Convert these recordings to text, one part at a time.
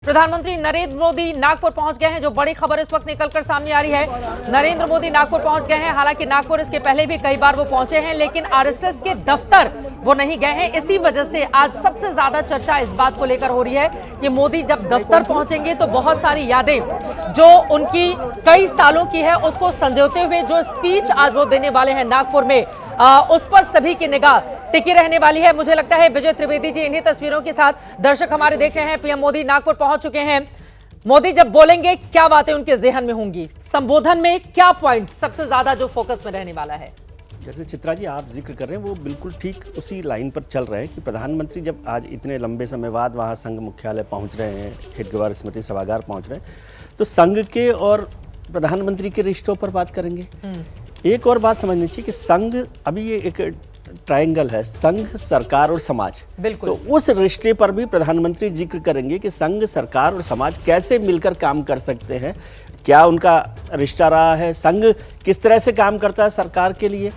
प्रधानमंत्री नरेंद्र मोदी नागपुर पहुंच गए हैं। जो बड़ी खबर इस वक्त निकलकर सामने आ रही है, नरेंद्र मोदी नागपुर पहुंच गए हैं। हालांकि नागपुर इसके पहले भी कई बार वो पहुंचे हैं, लेकिन आरएसएस के दफ्तर वो नहीं गए हैं। इसी वजह से आज सबसे ज्यादा चर्चा इस बात को लेकर हो रही है कि मोदी जब दफ्तर पहुंचेंगे तो बहुत सारी यादें जो उनकी कई सालों की है उसको संजोते हुए जो स्पीच आज वो देने वाले हैं नागपुर में, उस पर सभी की निगाह टिकी रहने वाली है। मुझे लगता है विजय त्रिवेदी जी इन्हीं तस्वीरों के साथ दर्शक हमारे देख रहे हैं। पीएम मोदी नागपुर पहुंच चुके हैं। मोदी जब बोलेंगे क्या बातें उनके जेहन में होंगी, संबोधन में क्या पॉइंट सबसे ज्यादा जो फोकस में रहने वाला है? जैसे चित्रा जी आप जिक्र कर रहे हैं वो बिल्कुल ठीक उसी लाइन पर चल रहे हैं कि प्रधानमंत्री जब आज इतने लंबे समय बाद वहाँ संघ मुख्यालय पहुँच रहे हैं, हेडगेवार स्मृति सभागार पहुँच रहे हैं, तो संघ के और प्रधानमंत्री के रिश्तों पर बात करेंगे। एक और बात समझनी चाहिए कि संघ अभी ये एक ट्रायंगल है, संघ, सरकार और समाज। बिल्कुल। तो उस रिश्ते पर भी प्रधानमंत्री जिक्र करेंगे कि संघ, सरकार और समाज कैसे मिलकर काम कर सकते हैं, क्या उनका रिश्ता रहा है, संघ किस तरह से काम करता है सरकार के लिए,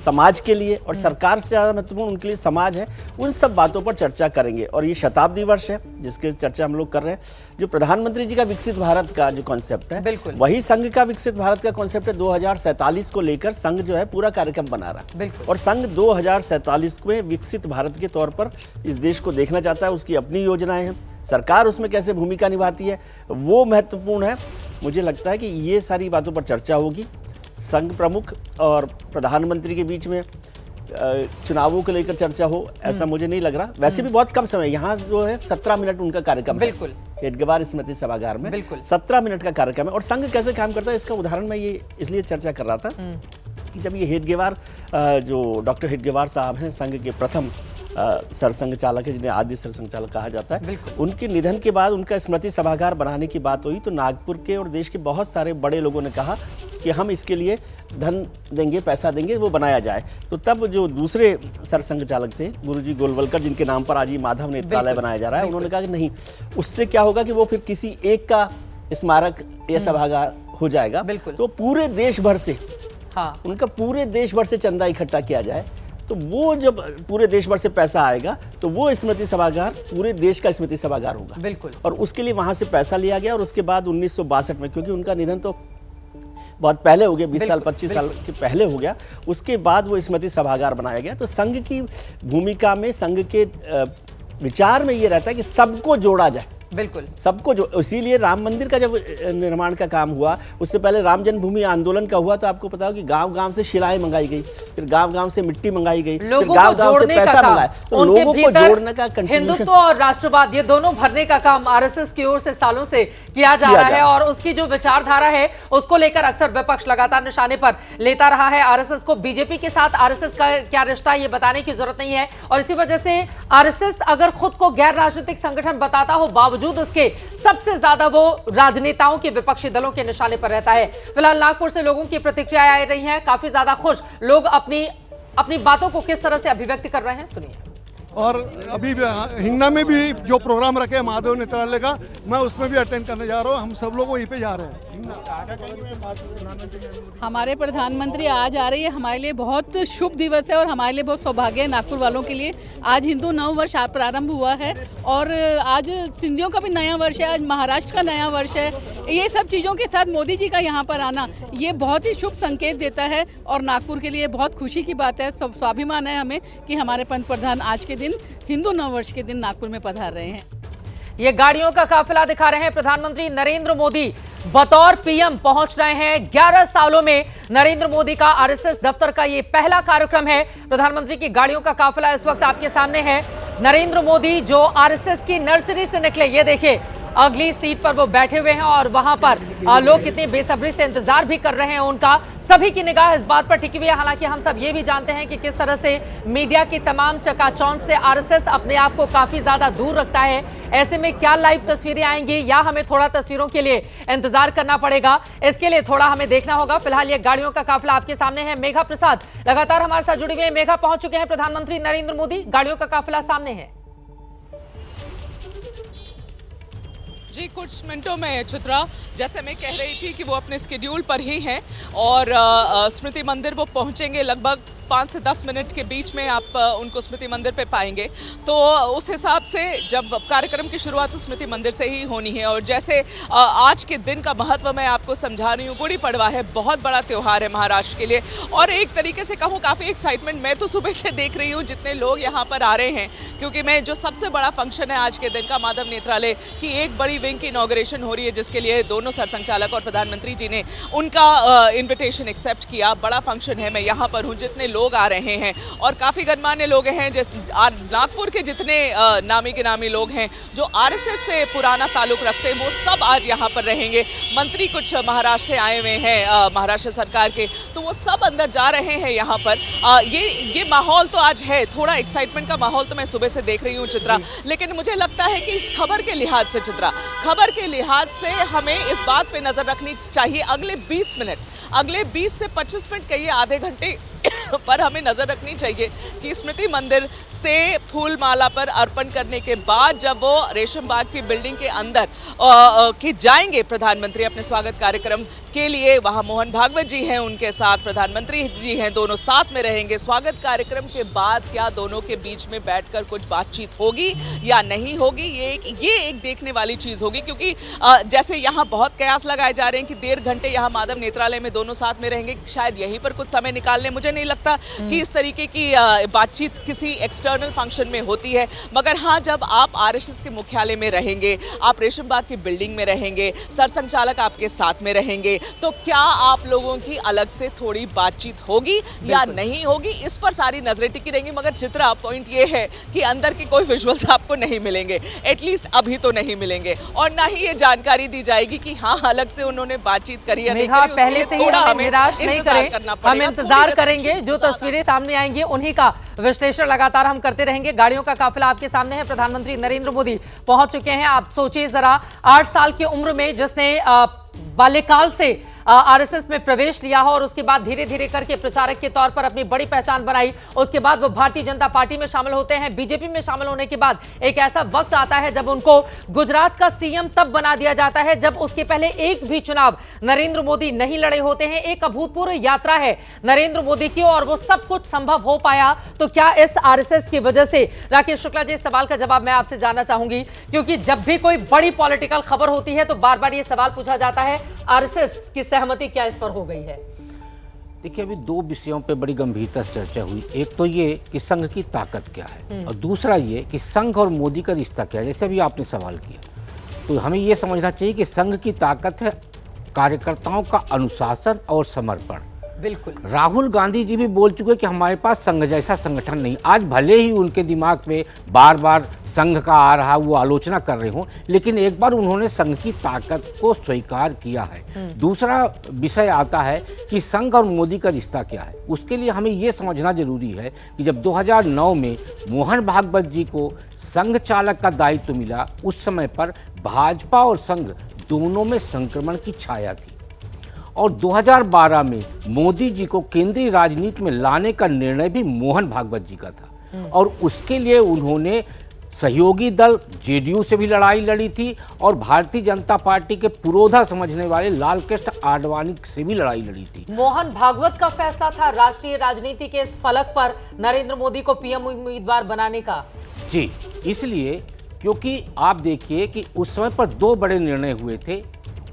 समाज के लिए, और सरकार से ज़्यादा महत्वपूर्ण उनके लिए समाज है। उन सब बातों पर चर्चा करेंगे। और ये शताब्दी वर्ष है जिसके चर्चा हम लोग कर रहे हैं। जो प्रधानमंत्री जी का विकसित भारत का जो कॉन्सेप्ट है, वही संघ का विकसित भारत का कॉन्सेप्ट है। 2047 को लेकर संघ जो है पूरा कार्यक्रम बना रहा है, और संघ 2047 में विकसित भारत के तौर पर इस देश को देखना चाहता है। उसकी अपनी योजनाएं हैं, सरकार उसमें कैसे भूमिका निभाती है वो महत्वपूर्ण है। मुझे लगता है कि ये सारी बातों पर चर्चा होगी। संघ प्रमुख और प्रधानमंत्री के बीच में चुनावों को लेकर चर्चा हो ऐसा मुझे नहीं लग रहा। वैसे भी बहुत कम समय, यहाँ जो है 17 मिनट उनका कार्यक्रम है हेडगेवार स्मृति सभागार में, 17 मिनट का कार्यक्रम है। और संघ कैसे काम करता है इसका उदाहरण मैं ये इसलिए चर्चा कर रहा था कि जब ये हेडगेवार जो डॉक्टर हेडगेवार साहब हैं, संघ के प्रथम सरसंघ चालक है, जिन्हें आदि सरसंघ चालक कहा जाता है, उनके निधन के बाद उनका स्मृति सभागार बनाने की बात हुई तो नागपुर के और देश के बहुत सारे बड़े लोगों ने कहा कि हम इसके लिए धन देंगे, पैसा देंगे, वो बनाया जाए। तो तब जो दूसरे सरसंघ चालक थे गुरुजी गोलवलकर, जिनके नाम पर आज ये माधव नेत्रालय बनाया जा रहा है, उन्होंने कहा कि नहीं, उससे क्या होगा कि वो फिर किसी एक का स्मारक या सभागार हो जाएगा। तो पूरे देश भर से उनका पूरे देश भर से चंदा इकट्ठा किया जाए, तो वो जब पूरे देश भर से पैसा आएगा तो वो स्मृति सभागार पूरे देश का स्मृति सभागार होगा। और उसके लिए वहां से पैसा लिया गया। और उसके बाद 1962 में, क्योंकि उनका निधन तो बहुत पहले हो गया, 20 साल 25 साल के पहले हो गया, उसके बाद वो स्मृति सभागार बनाया गया। तो संघ की भूमिका में, संघ के विचार में ये रहता है कि सबको जोड़ा जाए, सबको जो, इसीलिए राम मंदिर का जब निर्माण का काम हुआ, उससे पहले राम जन्मभूमि आंदोलन का हुआ, तो आपको पता हो कि गांव-गांव से शिलाएं मंगाई गई, फिर गांव-गांव से मिट्टी मंगाई गई, फिर गांव-गांव से पैसा मंगाया। तो लोगों को जोड़ने का, हिंदुत्व और राष्ट्रवाद ये दोनों भरने का काम आरएसएस की ओर से सालों से किया जा रहा है। और उसकी जो विचारधारा है उसको लेकर अक्सर विपक्ष लगातार निशाने पर लेता रहा है। आरएसएस को बीजेपी के साथ आरएसएस का क्या रिश्ता, ये बताने की जरूरत नहीं है। और इसी वजह से आरएसएस अगर खुद को गैर राजनीतिक संगठन बताता हो, बावजूद उसके सबसे ज्यादा वो राजनेताओं के, विपक्षी दलों के निशाने पर रहता है। फिलहाल नागपुर से लोगों की प्रतिक्रियाएं आ रही हैं, काफी ज्यादा खुश लोग अपनी बातों को किस तरह से अभिव्यक्त कर रहे हैं, सुनिए। और अभी हिंगना में भी जो प्रोग्राम रखे माधव नेत्रालय का, मैं उसमें भी अटेंड करने जा रहा हूँ। हम सब लोग वहीं पे जा रहे हैं। हमारे प्रधानमंत्री आज आ रही है, हमारे लिए बहुत शुभ दिवस है और हमारे लिए बहुत सौभाग्य है नागपुर वालों के लिए। आज हिंदू नव वर्ष प्रारंभ हुआ है और आज सिंधियों का भी नया वर्ष है, आज महाराष्ट्र का नया वर्ष है। ये सब चीज़ों के साथ मोदी जी का यहाँ पर आना ये बहुत ही शुभ संकेत देता है और नागपुर के लिए बहुत खुशी की बात है। स्वाभिमान है हमें कि हमारे पंत प्रधान आज के दिन हिंदू नव वर्ष के दिन नागपुर में पधार रहे हैं। ये गाड़ियों का काफिला दिखा रहे हैं। प्रधानमंत्री नरेंद्र मोदी बतौर पीएम पहुंच रहे हैं। 11 सालों में नरेंद्र मोदी का आरएसएस दफ्तर का ये पहला कार्यक्रम है। प्रधानमंत्री की गाड़ियों का काफिला इस वक्त आपके सामने है। नरेंद्र मोदी जो आरएसएस की नर्सरी से निकले, ये देखिए अगली सीट पर वो बैठे हुए हैं और वहां पर लोग कितनी बेसब्री से इंतजार भी कर रहे हैं उनका। सभी की निगाह इस बात पर टिकी हुई है। हालांकि हम सब ये भी जानते हैं कि किस तरह से मीडिया की तमाम चकाचौंध से आरएसएस अपने आप को काफी ज्यादा दूर रखता है। ऐसे में क्या लाइव तस्वीरें आएंगी या हमें थोड़ा तस्वीरों के लिए इंतजार करना पड़ेगा, इसके लिए थोड़ा हमें देखना होगा। फिलहाल ये गाड़ियों का काफिला आपके सामने है। मेघा प्रसाद लगातार हमारे साथ जुड़ी हुई है। मेघा, पहुंच चुके हैं प्रधानमंत्री नरेंद्र मोदी, गाड़ियों का काफिला सामने है। जी कुछ मिनटों में चित्रा, जैसे मैं कह रही थी कि वो अपने स्केड्यूल पर ही हैं और स्मृति मंदिर वो पहुंचेंगे लगभग 5 से 10 मिनट के बीच में आप उनको स्मृति मंदिर पे पाएंगे। तो उस हिसाब से जब कार्यक्रम की शुरुआत तो स्मृति मंदिर से ही होनी है। और जैसे आज के दिन का महत्व मैं आपको समझा रही हूँ, गुड़ी पड़वा है, बहुत बड़ा त्यौहार है महाराष्ट्र के लिए, और एक तरीके से कहूँ काफ़ी एक्साइटमेंट मैं तो सुबह से देख रही हूँ जितने लोग यहाँ पर आ रहे हैं, क्योंकि मैं जो सबसे बड़ा फंक्शन है आज के दिन का, माधव नेत्रालय की एक बड़ी विंग की इनॉग्रेशन हो रही है, जिसके लिए दोनों सरसंघचालक और प्रधानमंत्री जी ने उनका इन्विटेशन एक्सेप्ट किया। बड़ा फंक्शन है, मैं यहाँ पर हूँ, जितने लोग आ रहे हैं और काफ़ी गणमान्य लोग हैं, जैसे नागपुर के जितने नामी गिनामी लोग हैं जो आरएसएस से पुराना ताल्लुक रखते हैं, वो सब आज यहाँ पर रहेंगे। मंत्री कुछ महाराष्ट्र से आए हुए हैं, महाराष्ट्र सरकार के, तो वो सब अंदर जा रहे हैं यहाँ पर। ये माहौल तो आज है, थोड़ा एक्साइटमेंट का माहौल तो मैं सुबह से देख रही हूँ चित्रा, लेकिन मुझे लगता है कि इस खबर के लिहाज से चित्रा, खबर के लिहाज से हमें इस बात पे नजर रखनी चाहिए अगले 20 मिनट, अगले 20 से 25 मिनट कहिए, आधे घंटे पर हमें नजर रखनी चाहिए कि स्मृति मंदिर से फूल माला पर अर्पण करने के बाद जब वो रेशम बाग की बिल्डिंग के अंदर के जाएंगे प्रधानमंत्री अपने स्वागत कार्यक्रम के लिए, वहां मोहन भागवत जी हैं, उनके साथ प्रधानमंत्री जी हैं, दोनों साथ में रहेंगे। स्वागत कार्यक्रम के बाद क्या दोनों के बीच में बैठकर कुछ बातचीत होगी या नहीं होगी, ये एक देखने वाली चीज होगी, क्योंकि जैसे यहाँ बहुत कयास लगाए जा रहे हैं कि 1.5 घंटे यहाँ माधव नेत्रालय में दोनों साथ में रहेंगे, शायद यहीं पर कुछ समय निकाल लें। मुझे नहीं लगता कि इस तरीके की बातचीत किसी एक्सटर्नल फंक्शन में होती है, मगर हाँ, जब आप आरएसएस के मुख्यालय में रहेंगे, आप रेशम बाग की बिल्डिंग में रहेंगे, सरसंघचालक आपके साथ में रहेंगे, तो क्या आप लोगों की अलग से थोड़ी बातचीत होगी या नहीं होगी, इस पर सारी नजरें टिकी रहेंगी। मगर चित्रा, पॉइंट ये है कि अंदर के कोई विजुअल्स आपको नहीं मिलेंगे, एटलीस्ट अभी तो नहीं मिलेंगे, और ना ही ये जानकारी दी जाएगी कि हाँ अलग से उन्होंने बातचीत करी या नहीं करी। पहले से ही हमें निराश नहीं करें, हम इंतजार करेंगे, जो तस्वीरें सामने आएंगी उन्हीं का विश्लेषण लगातार हम करते रहेंगे। गाड़ियों का काफिला आपके सामने है, प्रधानमंत्री नरेंद्र मोदी पहुंच चुके हैं। आप सोचिए जरा, 8 साल की उम्र में जिसने बाल्यकाल से आरएसएस में प्रवेश लिया हो और उसके बाद धीरे धीरे करके प्रचारक के तौर पर अपनी बड़ी पहचान बनाई, उसके बाद वो भारतीय जनता पार्टी में शामिल होते हैं। बीजेपी में शामिल होने के बाद एक ऐसा वक्त आता है जब उनको गुजरात का सीएम तब बना दिया जाता है जब उसके पहले एक भी चुनाव नरेंद्र मोदी नहीं लड़े होते हैं। एक अभूतपूर्व यात्रा है नरेंद्र मोदी की और वो सब कुछ संभव हो पाया तो क्या इस आरएसएस की वजह से? राकेश शुक्ला जी, इस सवाल का जवाब मैं आपसे जानना चाहूंगी, क्योंकि जब भी कोई बड़ी पॉलिटिकल खबर होती है तो बार बार ये सवाल पूछा जाता है, आरएसएस की सहमति क्या इस पर हो गई है? देखिए, अभी 2 विषयों पे बड़ी गंभीरता से चर्चा हुई। एक तो ये कि संघ की ताकत क्या है और दूसरा ये कि संघ और मोदी का रिश्ता क्या है। जैसे अभी आपने सवाल किया, तो हमें ये समझना चाहिए कि संघ की ताकत है कार्यकर्ताओं का अनुशासन और समर्पण। बिल्कुल, राहुल गांधी जी भी बोल चुके कि हमारे पास संघ जैसा संगठन नहीं। आज भले ही उनके दिमाग में बार बार संघ का आ रहा, वो आलोचना कर रहे हों, लेकिन एक बार उन्होंने संघ की ताकत को स्वीकार किया है। दूसरा विषय आता है कि संघ और मोदी का रिश्ता क्या है। उसके लिए हमें ये समझना जरूरी है कि जब 2009 में मोहन भागवत जी को संघ चालक का दायित्व मिला, उस समय पर भाजपा और संघ दोनों में संक्रमण की छाया थी और 2012 में मोदी जी को केंद्रीय राजनीति में लाने का निर्णय भी मोहन भागवत जी का था और उसके लिए उन्होंने सहयोगी दल जेडीयू से भी लड़ाई लड़ी थी और भारतीय जनता पार्टी के पुरोधा समझने वाले लाल कृष्ण आडवाणी से भी लड़ाई लड़ी थी। मोहन भागवत का फैसला था राष्ट्रीय राजनीति के इस फलक पर नरेंद्र मोदी को पीएम उम्मीदवार बनाने का। जी, इसलिए क्योंकि आप देखिए कि उस समय पर 2 बड़े निर्णय हुए थे।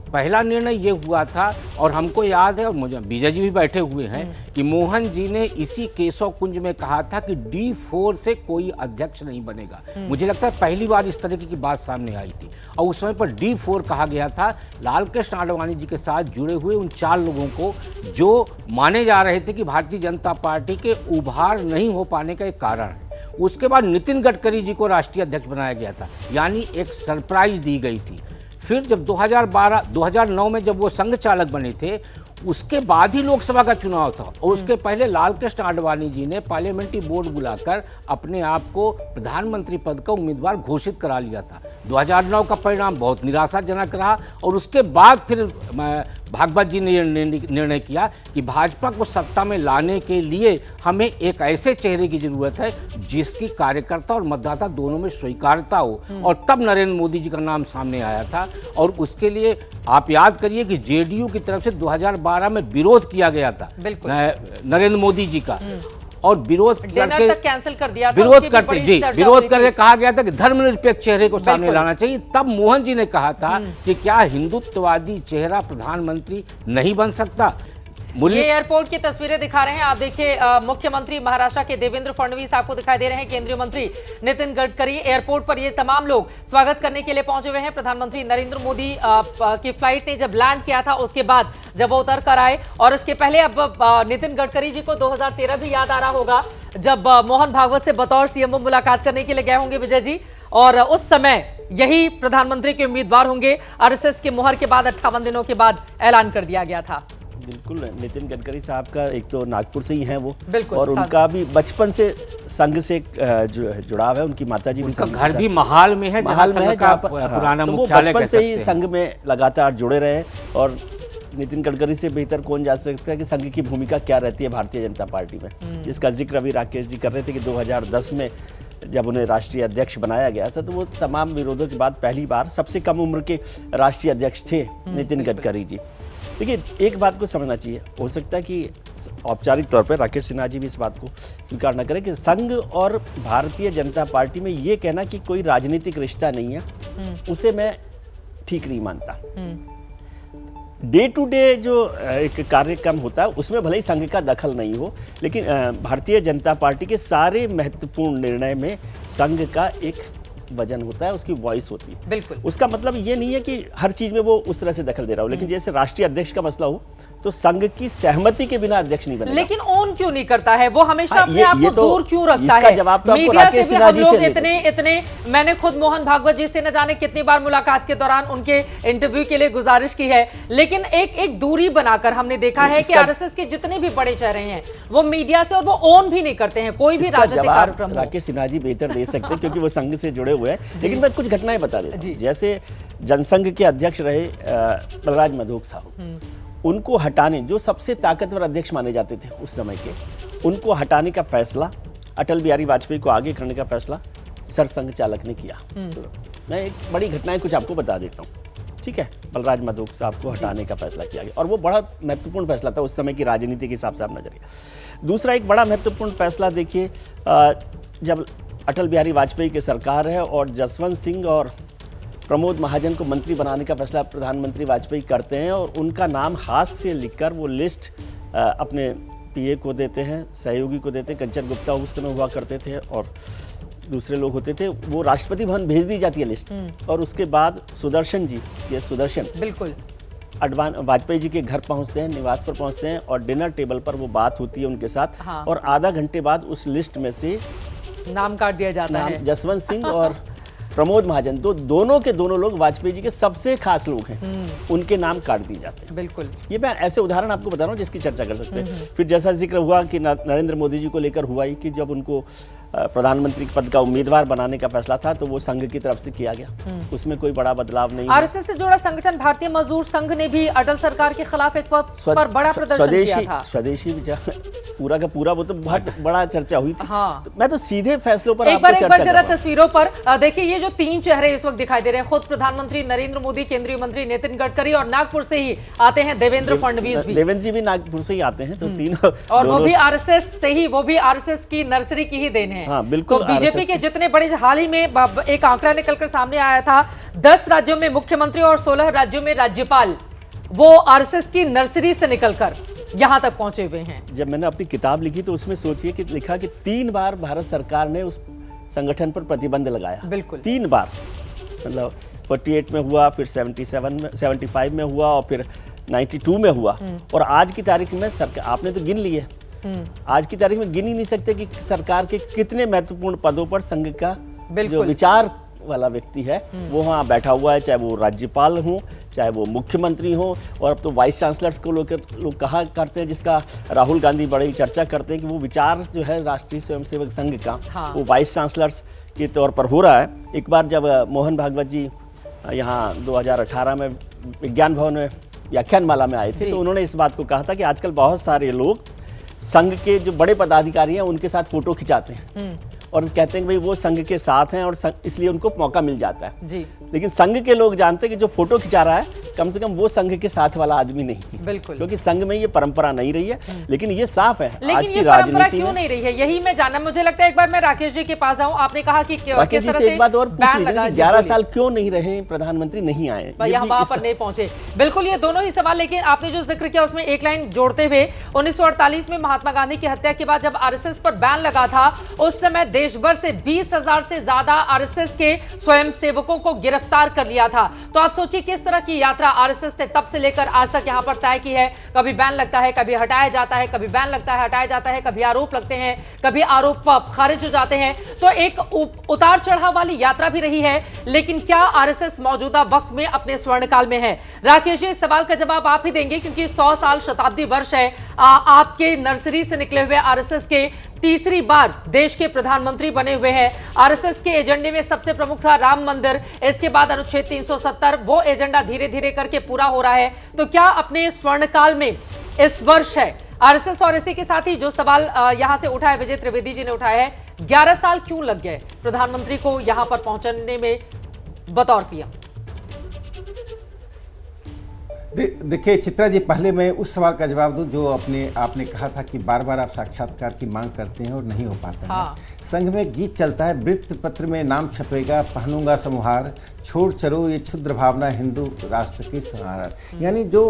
पहला निर्णय ये हुआ था और हमको याद है, और मुझे विजय जी भी बैठे हुए हैं, कि मोहन जी ने इसी केशव कुंज में कहा था कि D4 से कोई अध्यक्ष नहीं बनेगा। मुझे लगता है पहली बार इस तरीके की बात सामने आई थी और उस समय पर D4 कहा गया था लाल कृष्ण आडवाणी जी के साथ जुड़े हुए उन 4 लोगों को जो माने जा रहे थे कि भारतीय जनता पार्टी के उभार नहीं हो पाने का एक कारण है। उसके बाद नितिन गडकरी जी को राष्ट्रीय अध्यक्ष बनाया गया था, यानी एक सरप्राइज दी गई थी। फिर जब 2009 में जब वो संघ चालक बने थे, उसके बाद ही लोकसभा का चुनाव था और उसके पहले लाल कृष्ण आडवाणी जी ने पार्लियामेंट्री बोर्ड बुलाकर अपने आप को प्रधानमंत्री पद का उम्मीदवार घोषित करा लिया था। 2009 का परिणाम बहुत निराशाजनक रहा और उसके बाद फिर भागवत जी ने निर्णय किया कि भाजपा को सत्ता में लाने के लिए हमें एक ऐसे चेहरे की जरूरत है जिसकी कार्यकर्ता और मतदाता दोनों में स्वीकार्यता हो, और तब नरेंद्र मोदी जी का नाम सामने आया था। और उसके लिए आप याद करिए कि जेडीयू की तरफ से 2012 में विरोध किया गया था नरेंद्र मोदी जी का, और विरोध डिनर करके तक कैंसिल कर दिया था, विरोध उसकी भी करते बड़ी जी चर्चा हो विरोध रही करके थी। कहा गया था कि धर्मनिरपेक्ष चेहरे को सामने बिल्कुल। लाना चाहिए। तब मोहन जी ने कहा था कि क्या हिंदुत्ववादी चेहरा प्रधानमंत्री नहीं बन सकता। ये एयरपोर्ट की तस्वीरें दिखा रहे हैं आप, देखिए मुख्यमंत्री महाराष्ट्र के देवेंद्र फडणवीस आपको दिखाई दे रहे हैं, केंद्रीय मंत्री नितिन गडकरी, एयरपोर्ट पर ये तमाम लोग स्वागत करने के लिए पहुंचे हुए हैं। प्रधानमंत्री नरेंद्र मोदी की फ्लाइट ने जब लैंड किया था उसके बाद जब वो उतर कर आए, और इसके पहले अब नितिन गडकरी जी को 2013 भी याद आ रहा होगा जब मोहन भागवत से बतौर सीएम मुलाकात करने के लिए गए होंगे विजय जी, और उस समय यही प्रधानमंत्री के उम्मीदवार होंगे। आरएसएस की मुहर के बाद 58 दिनों के बाद ऐलान कर दिया गया था। बिल्कुल, नितिन गडकरी साहब का एक तो नागपुर से ही हैं वो, बिल्कुल, और उनका भी बचपन से संघ से जुड़ाव है। उनकी माताजी भी उनका संघ घर के भी साथ- महाल में है, महाल में है, का जहाँ पर पुराना तो वो मुख्यालय बचपन कह से ही सकते हैं। संघ में लगातार जुड़े रहे। और नितिन गडकरी से बेहतर कौन जा सकता है कि संघ की भूमिका क्या रहती है भारतीय जनता पार्टी में, जिसका जिक्र अभी राकेश जी कर रहे थे कि 2010 में जब उन्हें राष्ट्रीय अध्यक्ष बनाया गया था तो वो तमाम विरोधों के बाद पहली बार सबसे कम उम्र के राष्ट्रीय अध्यक्ष थे नितिन गडकरी जी। देखिए, एक बात को समझना चाहिए, हो सकता है कि औपचारिक तौर पर राकेश सिन्हा जी भी इस बात को स्वीकार न करें कि संघ और भारतीय जनता पार्टी में ये कहना कि कोई राजनीतिक रिश्ता नहीं है, उसे मैं ठीक नहीं मानता। डे टू डे जो एक कार्यक्रम होता है उसमें भले ही संघ का दखल नहीं हो, लेकिन भारतीय जनता पार्टी के सारे महत्वपूर्ण निर्णय में संघ का एक वजन होता है, उसकी वॉइस होती है। बिल्कुल। उसका मतलब ये नहीं है कि हर चीज में वो उस तरह से दखल दे रहा हो, लेकिन जैसे राष्ट्रीय अध्यक्ष का मसला हो तो संघ की सहमति के बिना अध्यक्ष नहीं बनेगा। लेकिन ओन क्यों नहीं करता है वो, हमेशा हाँ, अपने ये- आप ये को तो दूर क्यों रखता इसका है? जवाब तो आपको मीडिया राकेश से भी सिन्हा हम जी लोग से इतने मैंने खुद मोहन भागवत जी से न जाने कितनी बार मुलाकात के दौरान उनके इंटरव्यू के लिए गुजारिश की है, लेकिन एक दूरी बनाकर हमने देखा है कि आरएसएस के जितने भी बड़े चेहरे हैं वो मीडिया से, और वो ओन भी नहीं करते हैं कोई भी इसका राजनीतिक जवाब कार्यक्रम हो। राकेश सिन्हा जी बेहतर दे सकते हैं क्योंकि वो संघ से जुड़े हुए हैं। लेकिन मैं कुछ घटनाएं बता देता हूं। जैसे जनसंघ के अध्यक्ष रहे बलराज मधोक साहब, उनको हटाने, जो सबसे ताकतवर अध्यक्ष माने जाते थे उस समय के, उनको हटाने का फैसला, अटल बिहारी वाजपेयी को आगे करने का फैसला सरसंघ चालक ने किया। तो मैं एक बड़ी घटनाएं कुछ आपको बता देता हूँ, ठीक है। बलराज मधोक साहब को हटाने का फैसला किया गया और वो बड़ा महत्वपूर्ण फैसला था उस समय की राजनीति के हिसाब से आप नजरिए। दूसरा एक बड़ा महत्वपूर्ण फैसला देखिए, जब अटल बिहारी वाजपेयी की सरकार है और जसवंत सिंह और प्रमोद महाजन को मंत्री बनाने का फैसला प्रधानमंत्री वाजपेयी करते हैं और उनका नाम हाथ से लिखकर वो लिस्ट अपने पीए को देते हैं, सहयोगी को देते हैं। कंचन गुप्ता उस समय हुआ करते थे और दूसरे लोग होते थे, वो राष्ट्रपति भवन भेज दी जाती है लिस्ट। और उसके बाद सुदर्शन जी, ये सुदर्शन बिल्कुल वाजपेयी जी के घर पहुंचते हैं, निवास पर पहुंचते हैं और डिनर टेबल पर वो बात होती है उनके साथ। हाँ। और आधा घंटे बाद उस लिस्ट में से नाम काट दिया जाता नाम है। जसवंत सिंह और प्रमोद महाजन, तो दोनों के दोनों लोग वाजपेयी जी के सबसे खास लोग हैं, उनके नाम काट दिए जाते हैं। बिल्कुल। ये मैं ऐसे उदाहरण आपको बता रहा हूँ जिसकी चर्चा कर सकते हैं। फिर जैसा जिक्र हुआ कि नरेंद्र मोदी जी को लेकर हुआ ही कि जब उनको प्रधानमंत्री पद का उम्मीदवार बनाने का फैसला था तो वो संघ की तरफ से किया गया, उसमें कोई बड़ा बदलाव नहीं हुआ। आरएसएस से जुड़ा संगठन भारतीय मजदूर संघ ने भी अटल सरकार के खिलाफ एक वक्त पर बड़ा प्रदर्शन किया था। स्वदेशी विचार पूरा का पूरा, वो तो बहुत बड़ा चर्चा हुई थी। हाँ। तो मैं तो सीधे फैसलों पर एक बार चर्चा कर जरा रहा हूं। तस्वीरों पर देखिए, ये जो तीन चेहरे इस वक्त दिखाई दे रहे हैं, खुद प्रधानमंत्री नरेंद्र मोदी, केंद्रीय मंत्री नितिन गडकरी और नागपुर से ही आते हैं देवेंद्र फडणवीस भी। देवेंद्र जी भी नागपुर से ही आते हैं, तो तीनों और वो दोनों- भी आरएसएस से ही, वो भी आरएसएस की नर्सरी की ही देन है। हाँ, बिल्कुल, तो बीजेपी RSS के जितने बड़े, हाल ही में एक आंकड़ा निकलकर सामने आया था, 10 राज्यों में मुख्यमंत्री और 16 राज्यों में राज्यपाल वो आरएसएस की नर्सरी से निकलकर यहां तक पहुंचे हुए हैं। जब मैंने अपनी किताब लिखी तो उसमें सोचिए कि लिखा कि 3 बार भारत सरकार ने उस संगठन पर प्रतिबंध लगाया। बिल्कुल। 3 बार, मतलब 48 में हुआ, फिर 77 में, 75 में हुआ और फिर 92 में हुआ। और आज की तारीख में सरकार, आपने तो गिन लिए, आज की तारीख में गिन ही नहीं सकते कि सरकार के कितने महत्वपूर्ण पदों पर संघ का जो बिल्कुल। विचार वाला व्यक्ति है वो वहाँ बैठा हुआ है, चाहे वो राज्यपाल हो, चाहे वो मुख्यमंत्री हो। और अब तो वाइस चांसलर्स को लोग कहा करते हैं, जिसका राहुल गांधी बड़ी चर्चा करते हैं कि वो विचार जो है राष्ट्रीय स्वयंसेवक संघ का, हाँ। वो वाइस चांसलर्स के तौर पर हो रहा है। एक बार जब मोहन भागवत जी यहाँ 2018 में विज्ञान भवन में व्याख्यानमाला में आए थे तो उन्होंने इस बात को कहा था कि आजकल बहुत सारे लोग संघ के जो बड़े पदाधिकारी हैं उनके साथ फोटो खिंचाते हैं और कहते हैं कि भाई वो संघ के साथ हैं और इसलिए उनको मौका मिल जाता है। जी। लेकिन संघ के लोग जानते हैं कि जो फोटो खिंचा रहा है कम से कम वो संघ के साथ वाला आदमी नहीं है। बिल्कुल। क्योंकि संघ में ये परंपरा नहीं रही है, लेकिन ये साफ है आज लेकिन की ये परंपरा राजनीति क्यों में। नहीं रही है, यही मैं जानना, मुझे लगता है एक बार मैं राकेश जी के पास आऊं। आपने कहा कि राकेश किस जी तरह से एक बात और पूछ बैन लीजिए लगा, कि जी, 11 बोलिए। साल क्यों नहीं रहे प्रधानमंत्री, नहीं आए, ये यहाँ भी वहां इस पर नहीं पहुंचे। बिल्कुल, ये दोनों ही सवाल, लेकिन आपने जो जिक्र किया उसमें एक लाइन जोड़ते हुए 1948 में महात्मा गांधी की हत्या के बाद जब आरएसएस पर बैन लगा था, उस समय देश भर से 20,000 से ज्यादा आरएसएस के स्वयंसेवकों को गिरफ्तार कर लिया था। तो आप सोचिए किस तरह की यात्रा आरएसएस ने तब से लेकर आज तक यहां पर तय की है। कभी बैन लगता है, कभी हटाया जाता है, कभी बैन लगता है, हटाया जाता है, कभी आरोप लगते हैं, कभी आरोप खारिज हो जाते हैं। तो एक उतार चढ़ाव वाली यात्रा भी रही है। लेकिन क्या आरएसएस मौजूदा वक्त में अपने स्वर्णकाल में है? राकेश जी, इस सवाल का जवाब आप ही देंगे, क्योंकि 100 साल शताब्दी वर्ष है। आपके नर्सरी से निकले हुए आरएसएस के तीसरी बार देश के प्रधानमंत्री बने हुए हैं। आरएसएस के एजेंडे में सबसे प्रमुख था राम मंदिर, इसके बाद अनुच्छेद 370, वो एजेंडा धीरे धीरे करके पूरा हो रहा है। तो क्या अपने स्वर्णकाल में इस वर्ष है आरएसएस? और इसी के साथ ही जो सवाल यहां से उठा है, विजय त्रिवेदी जी ने उठाया है, 11 साल क्यों लग गए प्रधानमंत्री को यहां पर पहुंचने में बतौर पीएम? देखिए चित्रा जी, पहले मैं उस सवाल का जवाब दूं जो आपने कहा था कि बार बार आप साक्षात्कार की मांग करते हैं और नहीं हो पाता है। संघ में गीत चलता है, वृत्त पत्र में नाम छपेगा, पहनूंगा समहार, छोड़ चलो ये क्षुद्र भावना, हिंदू राष्ट्र की सहारा। यानी जो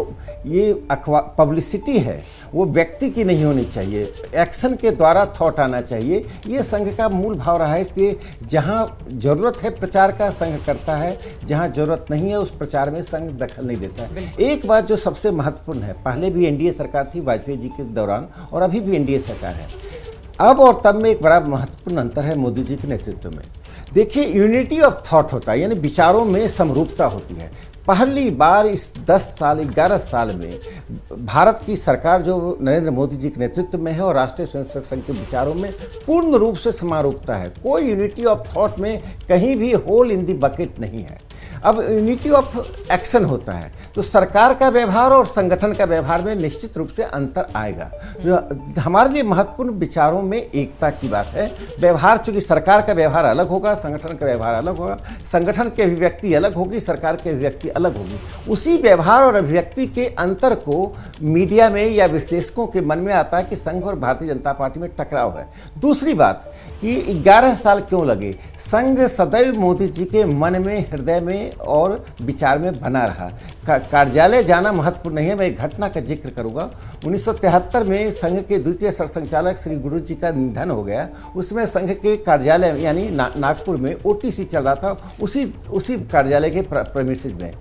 ये पब्लिसिटी है वो व्यक्ति की नहीं होनी चाहिए, एक्शन के द्वारा थॉट आना चाहिए। ये संघ का मूल भाव रहा है। इसलिए जहाँ जरूरत है प्रचार का संघ करता है, जहाँ जरूरत नहीं है उस प्रचार में संघ दखल नहीं देता है। एक बात जो सबसे महत्वपूर्ण है, पहले भी एनडीए सरकार थी वाजपेयी जी के दौरान और अभी भी एनडीए सरकार है। अब और तब में एक बड़ा महत्वपूर्ण अंतर है मोदी जी के नेतृत्व में। देखिए, यूनिटी ऑफ थॉट होता है, यानी विचारों में समरूपता होती है। पहली बार इस 10 साल 11 साल में भारत की सरकार जो नरेंद्र मोदी जी के नेतृत्व में है और राष्ट्रीय स्वयंसेवक संघ के विचारों में पूर्ण रूप से समरूपता है। कोई यूनिटी ऑफ थॉट में कहीं भी होल इन दी बकेट नहीं है। अब यूनिटी ऑफ एक्शन होता है, तो सरकार का व्यवहार और संगठन का व्यवहार में निश्चित रूप से अंतर आएगा। जो हमारे लिए महत्वपूर्ण विचारों में एकता की बात है। व्यवहार, चूंकि सरकार का व्यवहार अलग होगा, संगठन का व्यवहार अलग होगा, संगठन की अभिव्यक्ति अलग होगी, सरकार की अभिव्यक्ति अलग होगी। उसी व्यवहार और अभिव्यक्ति के अंतर को मीडिया में या विश्लेषकों के मन में आता है कि संघ और भारतीय जनता पार्टी में टकराव है। दूसरी बात कि 11 साल क्यों लगे? संघ सदैव मोदी जी के मन में, हृदय में और विचार में बना रहा। कार्यालय जाना महत्वपूर्ण नहीं है। मैं एक घटना का जिक्र करूंगा। 1973 में संघ के द्वितीय सरसंघचालक श्री गुरु जी का निधन हो गया। उसमें संघ के कार्यालय यानी नागपुर में ओटीसी चल रहा था, उसी कार्यालय के प्रेमिसेस में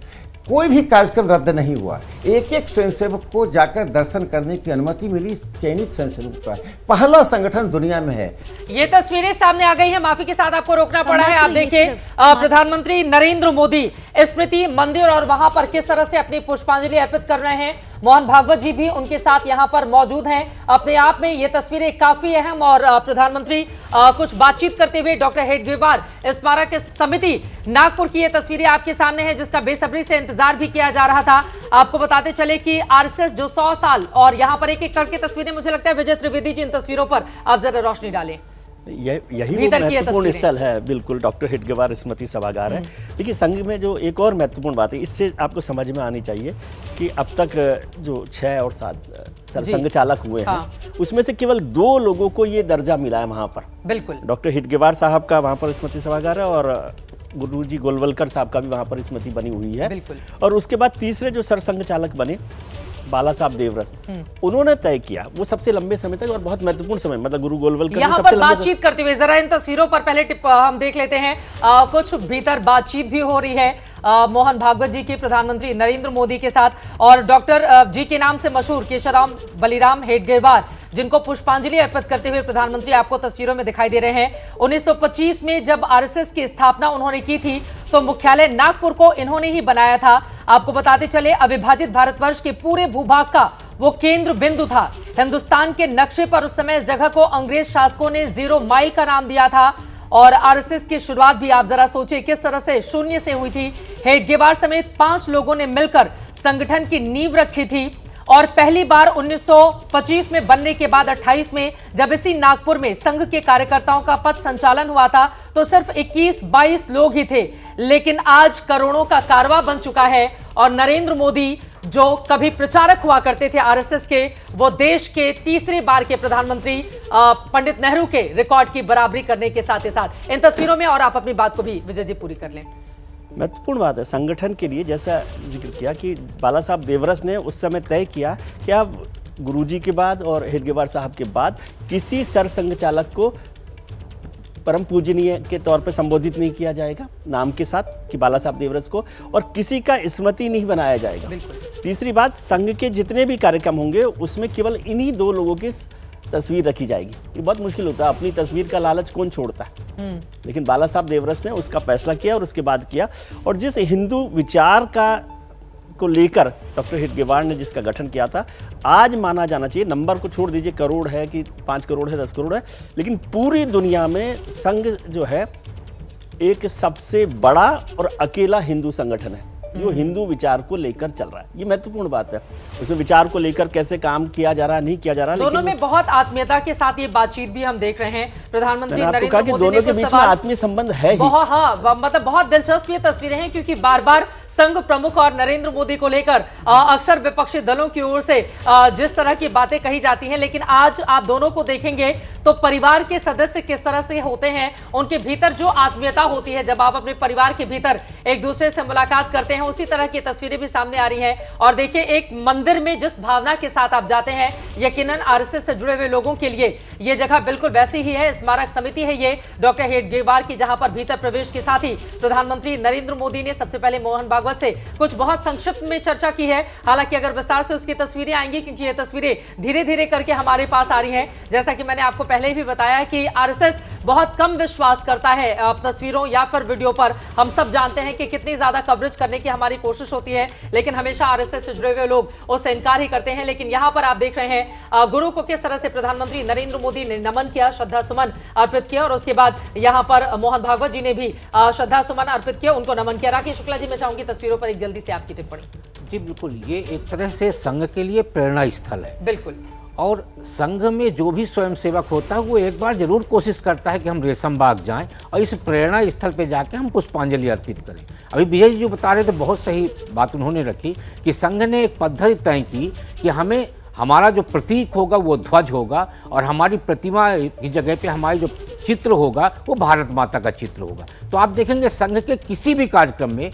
कोई भी कार्यक्रम रद्द नहीं हुआ। एक एक स्वयंसेवक को जाकर दर्शन करने की अनुमति मिली। चयनित स्वयंसेवक का पहला संगठन दुनिया में है। ये तस्वीरें सामने आ गई हैं, माफी के साथ आपको रोकना पड़ा है। आप देखिए प्रधानमंत्री नरेंद्र मोदी स्मृति मंदिर और वहां पर किस तरह से अपनी पुष्पांजलि अर्पित कर रहे हैं। मोहन भागवत जी भी उनके साथ यहां पर मौजूद हैं। अपने आप में ये तस्वीरें काफी अहम, और प्रधानमंत्री कुछ बातचीत करते हुए डॉक्टर हेडगेवार स्मारक समिति नागपुर की ये तस्वीरें आपके सामने है, जिसका बेसब्री से इंतजार भी किया जा रहा था। आपको बताते चले कि आरएसएस जो 100 साल, और यहां पर एक एक करके तस्वीरें, मुझे लगता है विजय त्रिवेदी जी इन तस्वीरों पर आप जरा रोशनी डालें। यही वो महत्वपूर्ण स्थल है। बिल्कुल, डॉक्टर हेडगेवार स्मृति सभागार है। देखिए, संघ में जो एक और महत्वपूर्ण बात है, इससे आपको समझ में आनी चाहिए कि अब तक जो 6 और 7 सरसंघ चालक हुए हैं, उसमें से केवल 2 लोगों को ये दर्जा मिला है वहां पर। बिल्कुल, डॉक्टर हेडगेवार साहब का वहां पर स्मृति सभागार है और गुरुजी गोलवलकर साहब का भी वहां पर स्मृति बनी हुई है। और उसके बाद तीसरे जो सरसंघ चालक बने, बाला साहब देवरस, उन्होंने तय किया वो सबसे लंबे समय तक और बहुत महत्वपूर्ण समय, मतलब गुरु गोलवलकर यहाँ पर बातचीत करते हुए जरा इन तस्वीरों पर पहले हम देख लेते हैं। कुछ भीतर बातचीत भी हो रही है मोहन भागवत जी की प्रधानमंत्री नरेंद्र मोदी के साथ, और डॉक्टर जी के नाम से मशहूर केशवराम बलिराम हेडगेवार, जिनको पुष्पांजलि अर्पित करते हुए प्रधानमंत्री आपको तस्वीरों में दिखाई दे रहे हैं। 1925 में जब आरएसएस की स्थापना उन्होंने की थी तो मुख्यालय नागपुर को इन्होंने ही बनाया था। आपको बताते चले, अविभाजित भारतवर्ष के पूरे भूभाग का वो केंद्र बिंदु था। हिंदुस्तान के नक्शे पर उस समय इस जगह को अंग्रेज शासकों ने 0 माइल का नाम दिया था। और आरएसएस की शुरुआत भी आप जरा सोचिए किस तरह से शून्य से हुई थी। हेडगेवार समेत 5 लोगों ने मिलकर संगठन की नींव रखी थी। और पहली बार 1925 में बनने के बाद 28 में जब इसी नागपुर में संघ के कार्यकर्ताओं का पथ संचालन हुआ था तो सिर्फ 21-22 लोग ही थे, लेकिन आज करोड़ों का कारवां बन चुका है। और नरेंद्र मोदी जो कभी प्रचारक हुआ करते थे आरएसएस के, वो देश के तीसरी बार के प्रधानमंत्री पंडित नेहरू के रिकॉर्ड की बराबरी करने के साथ ही साथ इन तस्वीरों में, और आप अपनी बात को भी विजय जी पूरी कर लें। महत्वपूर्ण बात है संगठन के लिए, जैसा जिक्र किया कि बाला साहब देवरस ने उस समय तय किया कि अब गुरुजी के बाद और हेडगेवार साहब के बाद किसी सरसंघ चालक को परम पूजनीय के तौर पर संबोधित नहीं किया जाएगा नाम के साथ कि बाला साहब देवरस को, और किसी का स्मृति नहीं बनाया जाएगा। तीसरी बात, संघ के जितने भी कार्यक्रम होंगे उसमें केवल इन्हीं 2 लोगों की तस्वीर रखी जाएगी। ये बहुत मुश्किल होता है, अपनी तस्वीर का लालच कौन छोड़ता है, लेकिन बाला साहब देवरस ने उसका फैसला किया और उसके बाद किया। और जिस हिंदू विचार को लेकर डॉक्टर हेडगेवार ने जिसका गठन किया था, आज माना जाना चाहिए, नंबर को छोड़ दीजिए करोड़ है कि 5 करोड़ है 10 करोड़ है, लेकिन पूरी दुनिया में संघ जो है एक सबसे बड़ा और अकेला हिंदू संगठन है जो हिंदू विचार को लेकर चल रहा है। ये महत्वपूर्ण बात है, उसमें विचार को लेकर कैसे काम किया जा रहा है, नहीं किया जा रहा, दोनों में बहुत आत्मीयता के साथ ये बातचीत भी हम देख रहे हैं। प्रधानमंत्री नरेंद्र मोदी दोनों के बीच में आत्मीय संबंध है ही। हाँ, मतलब बहुत दिलचस्प ये तस्वीरें हैं क्योंकि बार बार संघ प्रमुख और नरेंद्र मोदी को लेकर अक्सर विपक्षी दलों की ओर से जिस तरह की बातें कही जाती हैं, लेकिन आज आप दोनों को देखेंगे तो परिवार के सदस्य किस तरह से होते हैं, उनके भीतर जो आत्मीयता होती है, जब आप अपने परिवार के भीतर एक दूसरे से मुलाकात करते हैं, उसी तरह की तस्वीरें भी सामने आ रही हैं। और देखिए, एक मंदिर में जिस भावना के साथ आप जाते हैं, यकीनन आरएसएस से जुड़े हुए लोगों के लिए ये जगह बिल्कुल वैसी ही है। स्मारक समिति है ये डॉक्टर हेडगेवार की, जहां पर भीतर प्रवेश के साथ ही प्रधानमंत्री नरेंद्र मोदी ने सबसे पहले मोहन भागवत से कुछ बहुत संक्षिप्त में चर्चा की है। हालांकि अगर विस्तार से उसकी तस्वीरें आएंगी, क्योंकि ये तस्वीरें धीरे धीरे करके हमारे पास आ रही हैं। जैसा कि मैंने आपको पहले भी बताया कि आरएसएस बहुत कम विश्वास करता है तस्वीरों या फिर वीडियो पर। हम सब जानते हैं कि कितनी ज्यादा कवरेज करने की हमारी कोशिश होती है, लेकिन हमेशा आरएसएस से जुड़े हुए लोग उससे इनकार ही करते हैं। लेकिन यहां पर आप देख रहे हैं गुरु को किस तरह से प्रधानमंत्री नरेंद्र मोदी ने नमन किया, श्रद्धा सुमन अर्पित किया, और उसके बाद यहां पर मोहन भागवत जी ने भी श्रद्धा सुमन अर्पित किया, उनको नमन किया। राकेश शुक्ला जी, मैं चाहूंगी तस्वीरों पर एक जल्दी से आपकी टिप्पणी। जी बिल्कुल, ये एक तरह से संघ के लिए प्रेरणा स्थल है। बिल्कुल। और संघ में जो भी स्वयंसेवक होता है वो एक बार जरूर कोशिश करता है कि हम रेशम बाग जाएं और इस प्रेरणा स्थल पे जाके हम पुष्पांजलि अर्पित करें। अभी विजय जी जो बता रहे थे, बहुत सही बात उन्होंने रखी कि संघ ने एक पद्धति तय की कि हमें हमारा जो प्रतीक होगा वो ध्वज होगा, और हमारी प्रतिमा की जगह पे हमारी जो चित्र होगा वो भारत माता का चित्र होगा। तो आप देखेंगे संघ के किसी भी कार्यक्रम में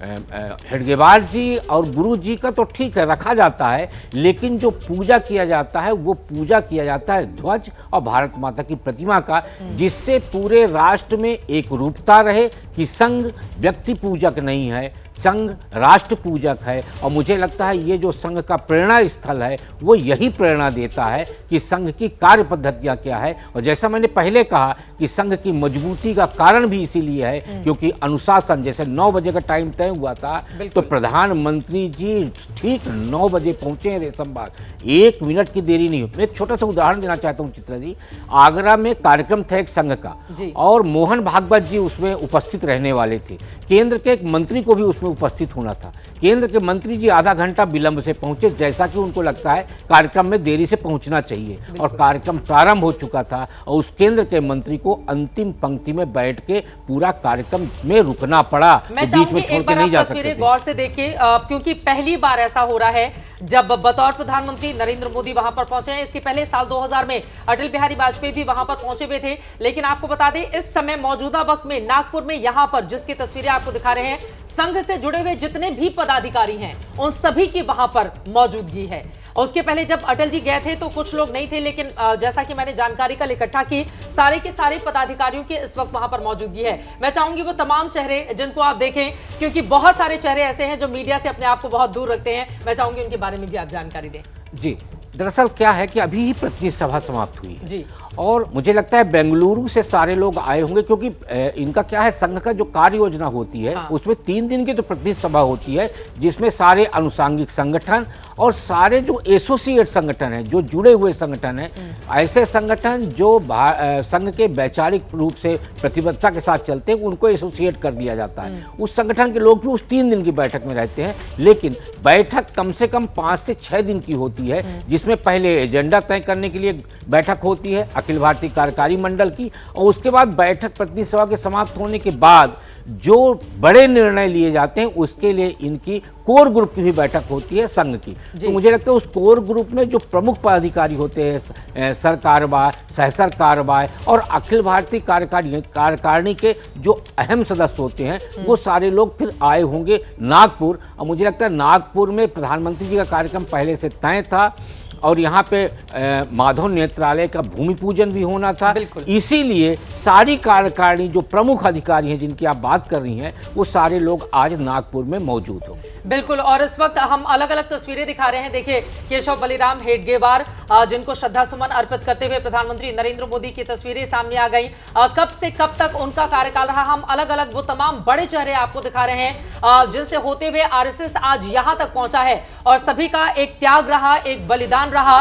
हेडगेवार जी और गुरु जी का तो ठीक है रखा जाता है, लेकिन जो पूजा किया जाता है वो पूजा किया जाता है ध्वज और भारत माता की प्रतिमा का, जिससे पूरे राष्ट्र में एक रूपता रहे कि संघ व्यक्ति पूजक नहीं है, संघ राष्ट्र पूजक है। और मुझे लगता है ये जो संघ का प्रेरणा स्थल है वो यही प्रेरणा देता है कि संघ की कार्य पद्धतियाँ क्या है। और जैसा मैंने पहले कहा कि संघ की मजबूती का कारण भी इसीलिए है क्योंकि अनुशासन, जैसे 9 बजे का टाइम तय हुआ था तो प्रधानमंत्री जी ठीक 9 बजे पहुंचे रेशम बाग, 1 मिनट की देरी नहीं हुई। मैं एक छोटा सा उदाहरण देना चाहता हूँ चित्रा जी। आगरा में कार्यक्रम था एक संघ का और मोहन भागवत जी उसमें उपस्थित रहने वाले थे। केंद्र के एक मंत्री को भी उसमें उपस्थित होना था। केंद्र के मंत्री जी आधा घंटा विलंब से पहुंचे, जैसा कि उनको लगता है कार्यक्रम में देरी से पहुंचना चाहिए, और कार्यक्रम प्रारंभ हो चुका था और उस केंद्र के मंत्री को अंतिम पंक्ति में बैठ के पूरा कार्यक्रम में रुकना पड़ा। मैं तो बीच में छोड़ के नहीं जा सकते। गौर से देखिए, क्योंकि पहली बार ऐसा हो रहा है जब बतौर प्रधानमंत्री नरेंद्र मोदी वहां पर पहुंचे हैं। इसके पहले साल 2000 में अटल बिहारी वाजपेयी भी वहां पर पहुंचे हुए थे। लेकिन आपको बता दें, इस समय मौजूदा वक्त में नागपुर में यहां पर जिसकी तस्वीरें आपको दिखा रहे हैं, संघ से जुड़े हुए जितने भी पदाधिकारी हैं उन सभी की वहां पर मौजूदगी है। और उसके पहले जब अटल जी गए थे तो कुछ लोग नहीं थे, लेकिन जैसा कि मैंने जानकारी कल इकट्ठा की, सारे के सारे पदाधिकारियों की इस वक्त वहां पर मौजूदगी है। मैं चाहूंगी वो तमाम चेहरे जिनको आप देखें, क्योंकि बहुत सारे चेहरे ऐसे हैं जो मीडिया से अपने आप को बहुत दूर रखते हैं, मैं चाहूंगी उनके बारे में भी आप जानकारी दें। जी दरअसल क्या है कि अभी ही प्रतिनिधि सभा समाप्त हुई है जी। और मुझे लगता है बेंगलुरु से सारे लोग आए होंगे, क्योंकि इनका क्या है, संघ का जो कार्य योजना होती है उसमें 3 दिन की तो प्रतिनिधि सभा होती है, जिसमें सारे अनुषांगिक संगठन और सारे जो एसोसिएट संगठन हैं, जो जुड़े हुए संगठन हैं, ऐसे संगठन जो संघ के वैचारिक रूप से प्रतिबद्धता के साथ चलते हैं, उनको एसोसिएट कर दिया जाता है। उस संगठन के लोग भी उस 3 दिन की बैठक में रहते हैं, लेकिन बैठक कम से कम 5 से 6 दिन की होती है, जिसमें पहले एजेंडा तय करने के लिए बैठक होती है अखिल भारतीय कार्यकारी मंडल की, और उसके बाद बैठक प्रतिनिधि सभा के समाप्त होने के बाद जो बड़े निर्णय लिए जाते हैं उसके लिए इनकी कोर ग्रुप की भी बैठक होती है संघ की। तो मुझे लगता है उस कोर ग्रुप में जो प्रमुख पदाधिकारी होते हैं, सरकारवाह, सहसर कार्यवाह और अखिल भारतीय कार्यकारिणी के जो अहम सदस्य होते हैं, वो सारे लोग फिर आए होंगे नागपुर। और मुझे लगता है नागपुर में प्रधानमंत्री जी का कार्यक्रम पहले से तय था और यहाँ पे माधव नेत्रालय का भूमि पूजन भी होना था। इसीलिए सारी कार्यकारिणी जो प्रमुख अधिकारी हैं जिनकी आप बात कर रही हैं, वो सारे लोग आज नागपुर में मौजूद होंगे। बिल्कुल। और इस वक्त हम अलग अलग तस्वीरें दिखा रहे हैं। देखिए, केशव बलिराम हेडगेवार जिनको श्रद्धा सुमन अर्पित करते हुए प्रधानमंत्री नरेंद्र मोदी की तस्वीरें सामने आ गई। कब से कब तक उनका कार्यकाल रहा, हम अलग अलग वो तमाम बड़े चेहरे आपको दिखा रहे हैं जिनसे होते हुए आरएसएस आज यहां तक पहुंचा है। और सभी का एक त्याग रहा, एक बलिदान रहा,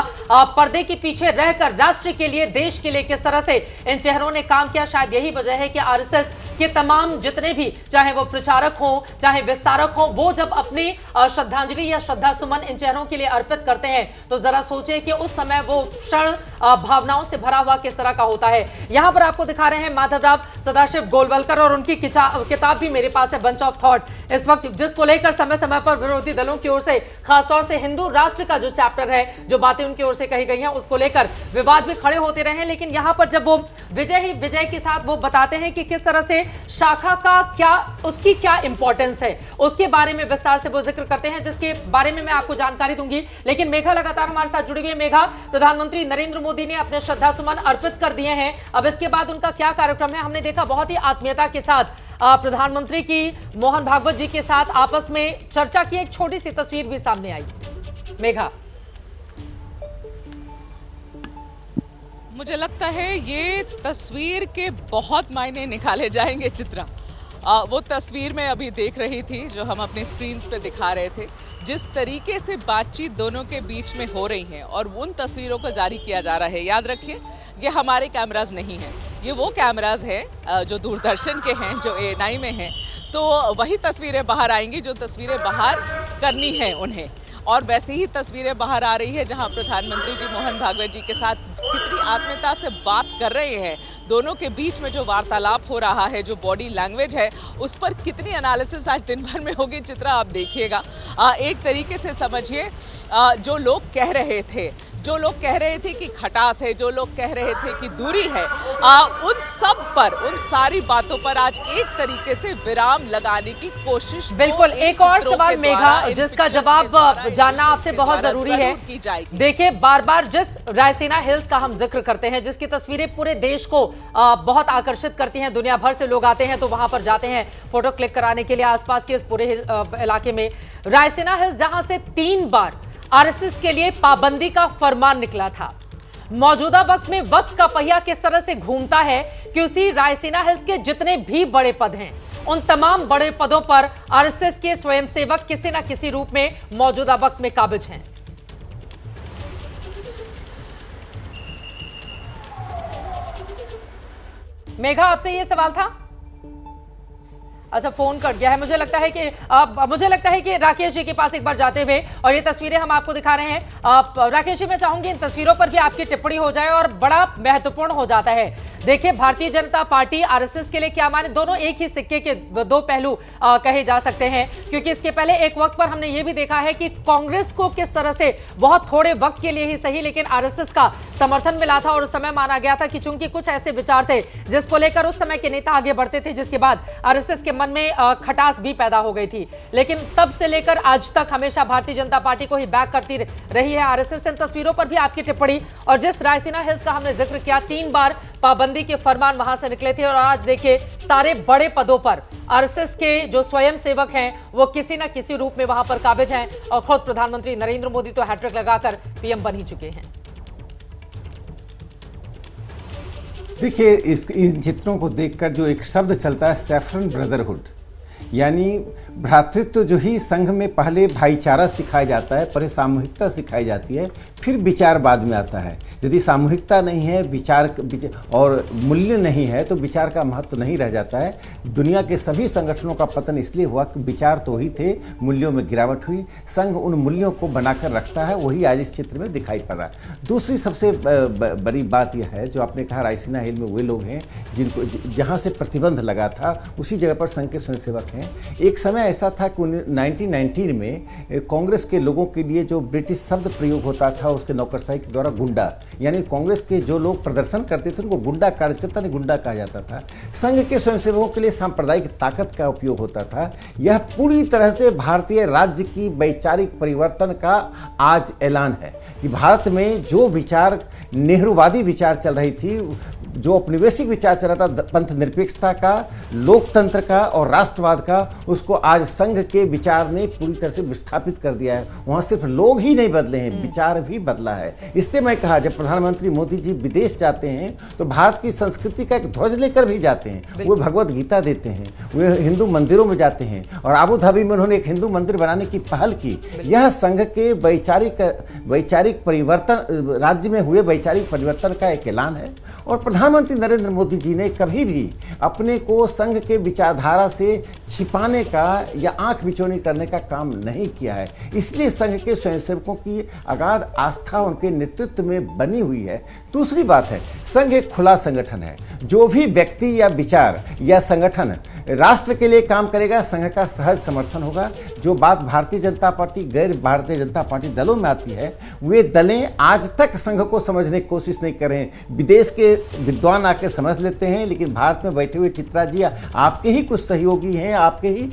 पर्दे के पीछे रहकर राष्ट्र के लिए, देश के लिए किस तरह से इन चेहरों ने काम किया। शायद यही वजह है कि आरएसएस के तमाम जितने भी, चाहे वो प्रचारक हो चाहे विस्तारक हो, वो जब अपनी श्रद्धांजलि या श्रद्धा सुमन इन चेहरों के लिए अर्पित करते हैं तो जरा सोचें कि उस समय वो क्षण भावनाओं से भरा हुआ किस तरह का होता है। यहां पर आपको दिखा रहे हैं माधवराव सदाशिव गोलवलकर और उनकी किताब भी मेरे पास है, बंच ऑफ थॉट, इस वक्त जिसको लेकर समय समय पर विरोधी दलों की ओर से, खासतौर से हिंदू राष्ट्र का जो चैप्टर है, जो बातें उनकी ओर से कही गई हैं, उसको लेकर विवाद भी खड़े होते रहे हैं। लेकिन यहां पर जब वो विजय के साथ वो बताते हैं कि किस तरह से शाखा का क्या, उसकी क्या इंपॉर्टेंस है, उसके बारे में विस्तार से वो जिक्र करते हैं, जिसके बारे में मैं आपको जानकारी दूंगी। लेकिन मेघा लगातार हमारे साथ जुड़ी हुई है। मेघा, प्रधानमंत्री नरेंद्र मोदी ने अपने श्रद्धा सुमन अर्पित कर दिए हैं, अब इसके बाद उनका क्या कार्यक्रम है? हमने देखा बहुत ही आत्मीयता के साथ प्रधानमंत्री की मोहन भागवत जी के साथ आपस में चर्चा की एक छोटी सी तस्वीर भी सामने आई। मेघा, मुझे लगता है ये तस्वीर के बहुत मायने निकाले जाएंगे चित्रा। वो तस्वीर मैं अभी देख रही थी जो हम अपने स्क्रीन्स पे दिखा रहे थे, जिस तरीके से बातचीत दोनों के बीच में हो रही है और उन तस्वीरों को जारी किया जा रहा है। याद रखिए, ये हमारे कैमराज नहीं हैं, ये वो कैमराज हैं जो दूरदर्शन के हैं, जो ANI में हैं। तो वही तस्वीरें बाहर आएंगी जो तस्वीरें बाहर करनी है उन्हें। और वैसे ही तस्वीरें बाहर आ रही है जहां प्रधानमंत्री जी मोहन भागवत जी के साथ कितनी आत्मीयता से बात कर रहे हैं, दोनों के बीच में जो वार्तालाप हो रहा है, जो बॉडी लैंग्वेज है, उस पर कितनी एनालिसिस आज दिन भर में होगी चित्रा, आप देखिएगा। एक तरीके से समझिए, जो लोग कह रहे थे कि खटास है, जो लोग कह रहे थे कि दूरी है, उन सब पर, उन सारी बातों पर आज एक तरीके से विराम लगाने की कोशिश। बिल्कुल। एक और सवाल मेघा, जिसका जवाब जानना आपसे बहुत जरूरी है। देखिए, बार बार जिस रायसीना हिल्स का हम जिक्र करते हैं, जिसकी तस्वीरें पूरे देश को बहुत आकर्षित करती हैं, दुनिया भर से लोग आते हैं तो वहां पर जाते हैं फोटो क्लिक कराने के लिए, आसपास के इस पूरे इलाके में रायसीना हिल्स, जहां से 3 बार आरएसएस के लिए पाबंदी का फरमान निकला था। मौजूदा वक्त में वक्त का पहिया किस तरह से घूमता है कि उसी रायसीना हिल्स के जितने भी बड़े पद हैं, उन तमाम बड़े पदों पर आरएसएस के स्वयंसेवक किसी न किसी रूप में मौजूदा वक्त में काबिज हैं। मेघा, आपसे ये सवाल था? अच्छा, फोन कट गया है। मुझे लगता है कि राकेश जी के पास एक बार जाते हुए, और ये तस्वीरें हम आपको दिखा रहे हैं। राकेश जी, मैं चाहूंगी इन तस्वीरों पर भी आपकी टिप्पणी हो जाए, और बड़ा महत्वपूर्ण हो जाता है। देखिए, भारतीय जनता पार्टी आरएसएस के लिए क्या माने, दोनों एक ही सिक्के के 2 पहलू कहे जा सकते हैं। क्योंकि इसके पहले एक वक्त पर हमने ये भी देखा है कि कांग्रेस को किस तरह से बहुत थोड़े वक्त के लिए ही सही, लेकिन आरएसएस का समर्थन मिला था, और उस समय माना गया था कि चूंकि कुछ ऐसे विचार थे जिसको लेकर उस समय के नेता आगे बढ़ते थे, जिसके बाद आरएसएस के मन में खटास भी पैदा हो गई थी। लेकिन तब से लेकर आज तक हमेशा भारतीय जनता पार्टी को ही बैक करती रही है आरएसएस। इन तस्वीरों पर भी आपकी टिप्पणी, और जिस रायसीना हिल्स का हमने जिक्र किया, 3 बार पाबंदी के फरमान वहां से निकले थे और आज देखिए सारे बड़े पदों पर आरएसएस के जो स्वयं सेवक हैं वो किसी न किसी रूप में वहां पर काबिज हैं और खुद प्रधानमंत्री नरेंद्र मोदी तो हैट्रिक लगाकर पीएम बन ही चुके हैं। देखिए इन चित्रों को देखकर जो एक शब्द चलता है सैफरन ब्रदरहुड, यानी भ्रातृत्व जो ही संघ में पहले भाईचारा सिखाया जाता है, पहले सामूहिकता सिखाई जाती है, फिर विचार बाद में आता है। यदि सामूहिकता नहीं है, विचार और मूल्य नहीं है तो विचार का महत्व नहीं रह जाता है। दुनिया के सभी संगठनों का पतन इसलिए हुआ कि विचार तो ही थे, मूल्यों में गिरावट हुई। संघ उन मूल्यों को बनाकर रखता है, वही आज इस चित्र में दिखाई पड़ रहा है। दूसरी सबसे बड़ी बात यह है जो आपने कहा रायसीना हिल में वे लोग हैं जिनको जहाँ से प्रतिबंध लगा था उसी जगह पर संघ के स्वयंसेवक हैं। एक समय ऐसा था कि 1919 में कांग्रेस के लोगों के लिए जो ब्रिटिश शब्द प्रयोग होता था उसके नौकरशाही के द्वारा गुंडा, यानी कांग्रेस के जो लोग प्रदर्शन करते थे उनको गुंडा, कार्यकर्ता ने गुंडा कहा जाता था। संघ के स्वयंसेवकों के लिए सांप्रदायिक ताकत का उपयोग होता था। यह पूरी तरह से भारतीय राज्य की वैचारिक परिवर्तन का आज ऐलान है कि भारत में जो विचार नेहरूवादी विचार चल रही थी, जो औपनिवेशिक विचार चल रहा था पंथ निरपेक्षता का, लोकतंत्र का और राष्ट्रवाद का, उसको आज संघ के विचार ने पूरी तरह से विस्थापित कर दिया है। वहाँ सिर्फ लोग ही नहीं बदले हैं, विचार भी बदला है। इसलिए मैं कहा जब प्रधानमंत्री मोदी जी विदेश जाते हैं तो भारत की संस्कृति का एक ध्वज लेकर भी जाते हैं। वो भगवत गीता देते हैं, वे हिंदू मंदिरों में जाते हैं और आबू धाबी में उन्होंने एक हिंदू मंदिर बनाने की पहल की। यह संघ के वैचारिक परिवर्तन, राज्य में हुए वैचारिक परिवर्तन का एक ऐलान है। और प्रधानमंत्री नरेंद्र मोदी जी ने कभी भी अपने को संघ के विचारधारा से छिपाने का या आंख बिचौनी करने का काम नहीं किया है। इसलिए संघ के स्वयंसेवकों की अगाध आस्था उनके नेतृत्व में बनी हुई है। दूसरी बात है, संघ एक खुला संगठन है। जो भी व्यक्ति या विचार या संगठन राष्ट्र के लिए काम करेगा, संघ का सहज समर्थन होगा। जो बात भारतीय जनता पार्टी, गैर भारतीय जनता पार्टी दलों में आती है, वे दलें आज तक संघ को समझने की कोशिश नहीं कर रहे हैं। विदेश के विद्वान आकर समझ लेते हैं, लेकिन भारत में बैठे हुए चित्रा जी आपके ही कुछ सहयोगी हैं, आपके ही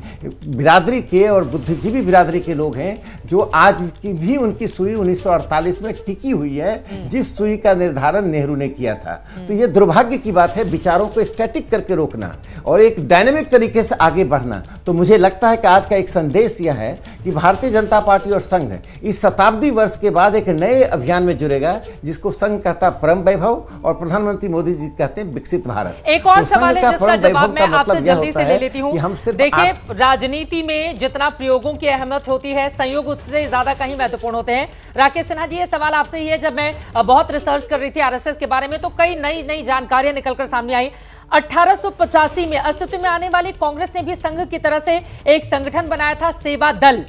बिरादरी के और बुद्धिजीवी बिरादरी के लोग हैं जो आज की भी उनकी सुई 1948 में टिकी हुई है, जिस सुई का निर्धारण नेहरू ने किया था। तो ये दुर्भाग्य की बात है, विचारों को स्टैटिक करके रोकना और एक डायनेमिक तरीके से आगे बढ़ना। तो मुझे लगता है कि आज का एक संदेश यह है कि भारतीय जनता पार्टी और संघ इस शताब्दी वर्ष के बाद एक नए अभियान में जुड़ेगा, जिसको संघ कहता परम वैभव और प्रधानमंत्री मोदी जी कहते हैं विकसित भारत। एक और सवाल है जिसका जवाब मैं आपसे जल्दी से ले लेती हूं। देखिए, राजनीति में जितना प्रयोगों की अहमियत होती है, संयोग उससे ज्यादा कहीं महत्वपूर्ण होते हैं। राकेश सिन्हा जी, ये सवाल आपसे ही है। जब मैं बहुत रिसर्च कर रही थी आरएसएस के बारे में तो कई नई जानकारियां निकलकर सामने आई। 1885 में अस्तित्व में आने वाली कांग्रेस ने भी संघ की तरह से एक संगठन बनाया था, सेवा दल,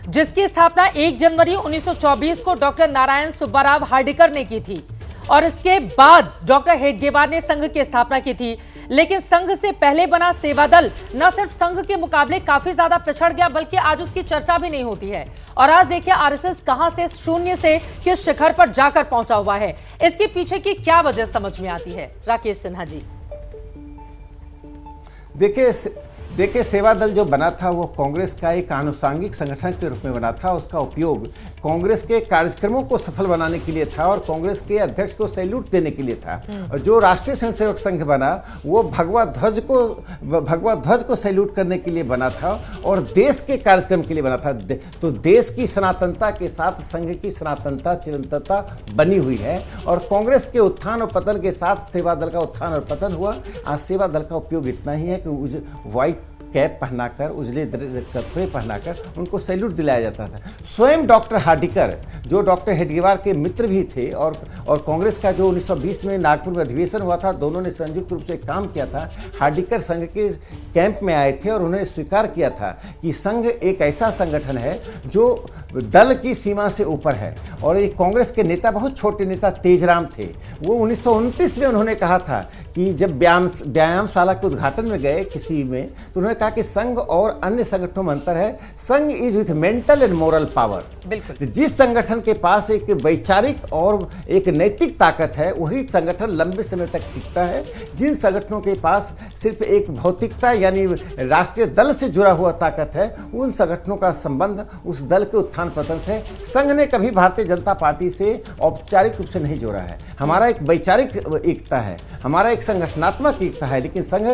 जिसकी स्थापना 1 जनवरी 1924 को डॉक्टर नारायण सुब्बाराव हार्डिकर ने की थी और इसके बाद डॉक्टर हेडगेवार ने संघ की स्थापना की थी। लेकिन संघ से पहले बना सेवा दल न सिर्फ संघ के मुकाबले काफी ज्यादा पिछड़ गया, बल्कि आज उसकी चर्चा भी नहीं होती है। और आज देखिए आरएसएस कहां से शून्य से किस शिखर पर जाकर पहुंचा हुआ है। इसके पीछे की क्या वजह समझ में आती है, राकेश सिन्हा जी? देखिए सेवा दल जो बना था वो कांग्रेस का एक आनुषंगिक संगठन के रूप में बना था। उसका उपयोग कांग्रेस के कार्यक्रमों को सफल बनाने के लिए था और कांग्रेस के अध्यक्ष को सैल्यूट देने के लिए था। और जो राष्ट्रीय स्वयंसेवक संघ बना वो भगवा ध्वज को सैल्यूट करने के लिए बना था और देश के कार्यक्रम के लिए बना था। तो देश की सनातनता के साथ संघ की सनातनता, चिरंतनता बनी हुई है और कांग्रेस के उत्थान और पतन के साथ सेवा दल का उत्थान और पतन हुआ। आज सेवा दल का उपयोग इतना ही है कि व्हाइट कैप पहनाकर, उजले कपड़े पहनाकर उनको सैल्यूट दिलाया जाता था। स्वयं डॉक्टर हार्डिकर जो डॉक्टर हेडगेवार के मित्र भी थे और कांग्रेस का जो 1920 में नागपुर में अधिवेशन हुआ था, दोनों ने संयुक्त रूप से काम किया था। हार्डिकर संघ के कैंप में आए थे और उन्होंने स्वीकार किया था कि संघ एक ऐसा संगठन है जो दल की सीमा से ऊपर है। और एक कांग्रेस के नेता, बहुत छोटे नेता तेजराम थे, वो 1929 में उन्होंने कहा था कि जब व्यायामशाला के उद्घाटन में गए किसी में, तो उन्होंने कहा कि संघ और अन्य संगठनों में अंतर है। संघ is with mental and moral power. बिल्कुल, जिस संगठन के पास एक वैचारिक और एक नैतिक ताकत है वही संगठन लंबे समय तक टिकता है। जिन संगठनों के पास सिर्फ एक भौतिकता यानी राष्ट्रीय दल से जुड़ा हुआ ताकत है, उन संगठनों का संबंध उस दल के उत्थान पतन से संघ ने कभी भारतीय जनता पार्टी से औपचारिक रूप से नहीं जोड़ा है। हमारा एक वैचारिक एकता है, हमारा एक संगठनात्मक एकता है, लेकिन संघ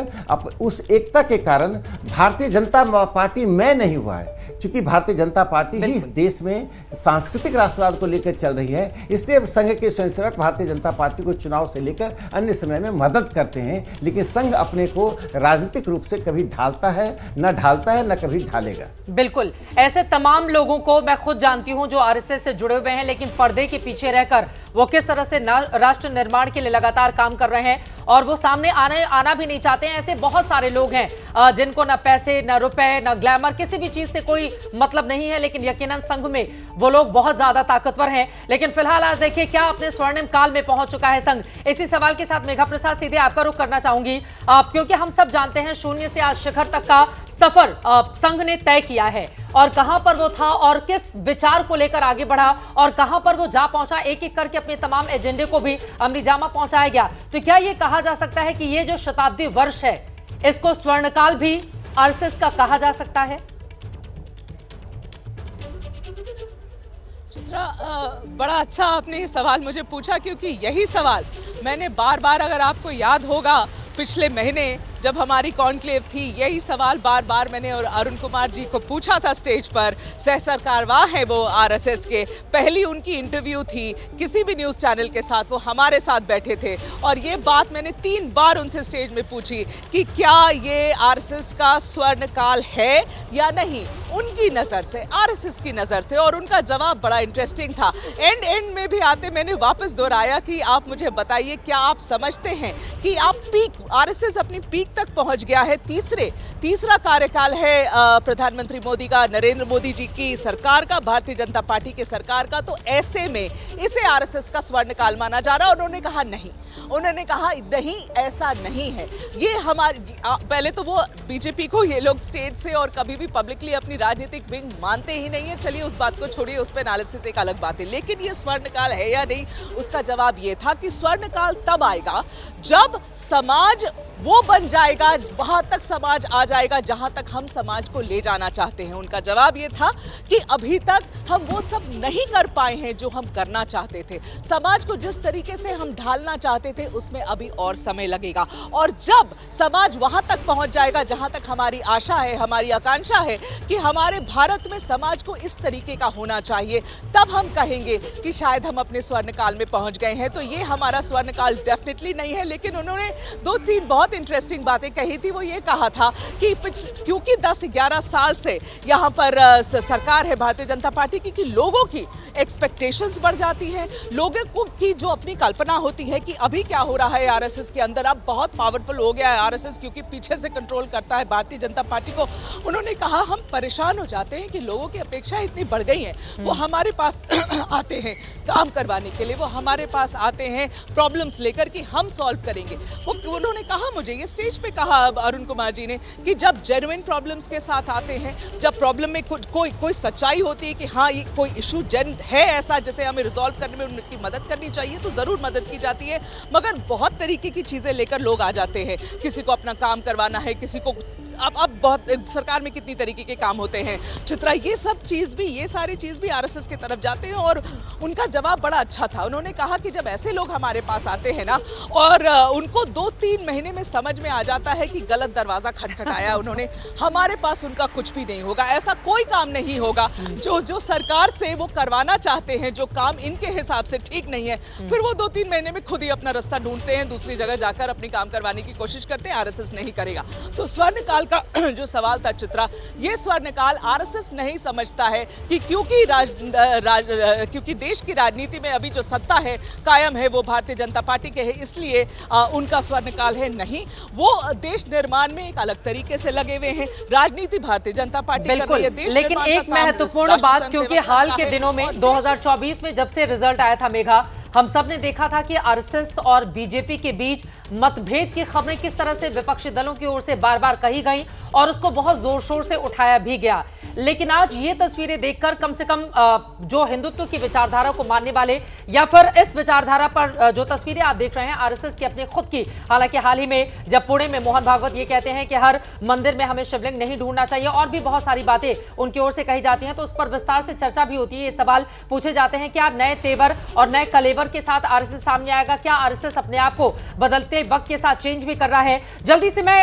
उस एकता के कारण भारतीय जनता पार्टी में नहीं हुआ है। क्योंकि भारतीय जनता पार्टी ही इस देश में सांस्कृतिक राष्ट्रवाद को लेकर चल रही है, इसलिए संघ के स्वयंसेवक भारतीय जनता पार्टी को चुनाव से लेकर अन्य समय में मदद करते हैं, लेकिन संघ अपने को राजनीतिक रूप से कभी ढालता है न कभी ढालेगा। बिल्कुल, ऐसे तमाम लोगों को मैं खुद जानती हूं जो आरएसएस से जुड़े हुए हैं, लेकिन पर्दे के पीछे रहकर वो किस तरह से राष्ट्र निर्माण के लिए लगातार काम कर रहे हैं और वो सामने आना भी नहीं चाहते हैं। ऐसे बहुत सारे लोग हैं जिनको ना पैसे, ना रुपए, ना ग्लैमर, किसी भी चीज से कोई मतलब नहीं है, लेकिन यकीनन संघ में वो लोग बहुत ज्यादा ताकतवर हैं। लेकिन फिलहाल आज देखिए क्या अपने स्वर्णिम काल में पहुंच चुका है संघ। इसी सवाल के साथ मेघा प्रसाद सीधे आपका रुख करना चाहूंगी, क्योंकि हम सब जानते हैं शून्य से आज शिखर तक का सफर संघ ने तय किया है और कहां पर वो था और किस विचार को लेकर आगे बढ़ा और कहां पर वो जा पहुंचा, एक एक करके अपने तमाम एजेंडे को भी अमलीजामा पहुंचाया गया। तो क्या ये कहा जा सकता है कि ये जो शताब्दी वर्ष है इसको स्वर्णकाल भी आरएसएस का कहा जा सकता है? बड़ा अच्छा आपने ये सवाल मुझे पूछा, क्योंकि यही सवाल मैंने बार बार, अगर आपको याद होगा, पिछले महीने जब हमारी कॉन्क्लेव थी, यही सवाल बार बार मैंने और अरुण कुमार जी को पूछा था स्टेज पर। सह सरकारवाह है वो आरएसएस के, पहली उनकी इंटरव्यू थी किसी भी न्यूज़ चैनल के साथ, वो हमारे साथ बैठे थे और ये बात मैंने 3 बार उनसे स्टेज में पूछी कि क्या ये आरएसएस का स्वर्ण काल है या नहीं, उनकी नज़र से, आरएसएस की नज़र से। और उनका जवाब बड़ा इंटरेस्टिंग था। एंड में भी आते मैंने वापस दोहराया कि आप मुझे बताइए, क्या आप समझते हैं कि आप आरएसएस अपनी पीक तक पहुंच गया है? तीसरा कार्यकाल है प्रधानमंत्री मोदी का, नरेंद्र मोदी जी की सरकार का, भारतीय जनता पार्टी के सरकार का। तो ऐसे में इसे आरएसएस का स्वर्ण काल माना जा रहा है। उन्होंने कहा नहीं, उन्होंने कहा नहीं, ऐसा नहीं है। ये हमारी, पहले तो वो बीजेपी को ये लोग स्टेज से और कभी भी पब्लिकली अपनी राजनीतिक विंग मानते ही नहीं है। चलिए उस बात को छोड़िए, उस पर एनालिसिस एक अलग बात है। लेकिन ये स्वर्ण काल है या नहीं, उसका जवाब ये था कि स्वर्ण काल तब आएगा जब समाज वो बन जाएगा, वहां तक समाज आ जाएगा जहां तक हम समाज को ले जाना चाहते हैं। उनका जवाब ये था कि अभी तक हम वो सब नहीं कर पाए हैं जो हम करना चाहते थे। समाज को जिस तरीके से हम ढालना चाहते थे उसमें अभी और समय लगेगा, और जब समाज वहां तक पहुंच जाएगा जहां तक हमारी आशा है, हमारी आकांक्षा है कि हमारे भारत में समाज को इस तरीके का होना चाहिए, तब हम कहेंगे कि शायद हम अपने स्वर्ण काल में पहुंच गए हैं। तो ये हमारा स्वर्ण काल डेफिनेटली नहीं है। लेकिन उन्होंने 2-3 बहुत इंटरेस्टिंग बातें कही थी। वो ये कहा था कि क्योंकि 10-11 साल से यहाँ पर सरकार है भारतीय जनता पार्टी की लोगों की एक्सपेक्टेशंस बढ़ जाती हैं, लोगों को की जो अपनी कल्पना होती है कि अभी क्या हो रहा है आरएसएस के अंदर, अब बहुत पावरफुल हो गया है आरएसएस क्योंकि पीछे से कंट्रोल करता है भारतीय जनता पार्टी को। उन्होंने कहा हम परेशान हो जाते हैं कि लोगों की अपेक्षाएं इतनी बढ़ गई हैं, वो हमारे पास आते हैं काम करवाने के लिए, वो हमारे पास आते हैं प्रॉब्लम्स लेकर कि हम सॉल्व करेंगे। वो उन्होंने कहा, मुझे ये स्टेज पे कहा अरुण कुमार जी ने, कि जब जेन्युइन प्रॉब्लम्स के साथ आते हैं, जब प्रॉब्लम में कोई सच्चाई होती है कि हाँ ये कोई इशू है ऐसा जिसे हमें रिजॉल्व करने में उनकी मदद करनी चाहिए, तो जरूर मदद की जाती है। मगर बहुत तरीके की चीजें लेकर लोग आ जाते हैं, किसी को अपना काम करवाना है, किसी को अब बहुत सरकार में कितनी तरीके के काम होते हैं, चित्रा, ये सारी चीज़ भी आरएसएस की तरफ जाते हैं। और उनका जवाब बड़ा अच्छा था। उन्होंने कहा कि जब ऐसे लोग हमारे पास आते हैं ना और उनको 2-3 महीने में समझ में आ जाता है कि गलत दरवाज़ा खटखटाया उन्होंने, हमारे पास उनका कुछ भी नहीं होगा, ऐसा कोई काम नहीं होगा जो सरकार से वो करवाना चाहते हैं, जो काम इनके हिसाब से ठीक नहीं है, फिर वो 2-3 महीने में खुद ही अपना रास्ता ढूंढते हैं, दूसरी जगह जाकर अपनी काम करवाने की कोशिश करते हैं। आरएसएस नहीं करेगा। तो स्वर्ण काल का जो सवाल था चित्रा, ये स्वर्णकाल आरएसएस नहीं समझता है कि क्योंकि देश की राजनीति में अभी जो सत्ता है कायम है वो भारतीय जनता पार्टी के है, इसलिए उनका स्वर्णकाल है। नहीं, वो देश निर्माण में एक अलग तरीके से लगे हुए हैं। राजनीति भारतीय जनता पार्टी कर रही है, देश लेकिन एक महत्वपूर्ण बात, क्योंकि हाल के दिनों में 2024 में जब से रिजल्ट आया था मेघा, हम सब ने देखा था कि आरएसएस और बीजेपी के बीच मतभेद की खबरें किस तरह से विपक्षी दलों की ओर से बार बार कही गई और उसको बहुत जोर शोर से उठाया भी गया। लेकिन आज ये तस्वीरें देखकर कम से कम जो हिंदुत्व की विचारधारा को मानने वाले या फिर इस विचारधारा पर जो तस्वीरें आप देख रहे हैं आरएसएस की अपने खुद की, हालांकि हाल ही में जब पुणे में मोहन भागवत ये कहते हैं कि हर मंदिर में हमें शिवलिंग नहीं ढूंढना चाहिए और भी बहुत सारी बातें उनकी ओर से कही जाती हैं, तो उस पर विस्तार से चर्चा भी होती है। ये सवाल पूछे जाते हैं, क्या नए तेवर और नए कलेवर के साथ आरएसएस सामने आएगा? क्या आरएसएस अपने आप को बदलते वक्त के साथ चेंज भी कर रहा है? जल्दी से मैं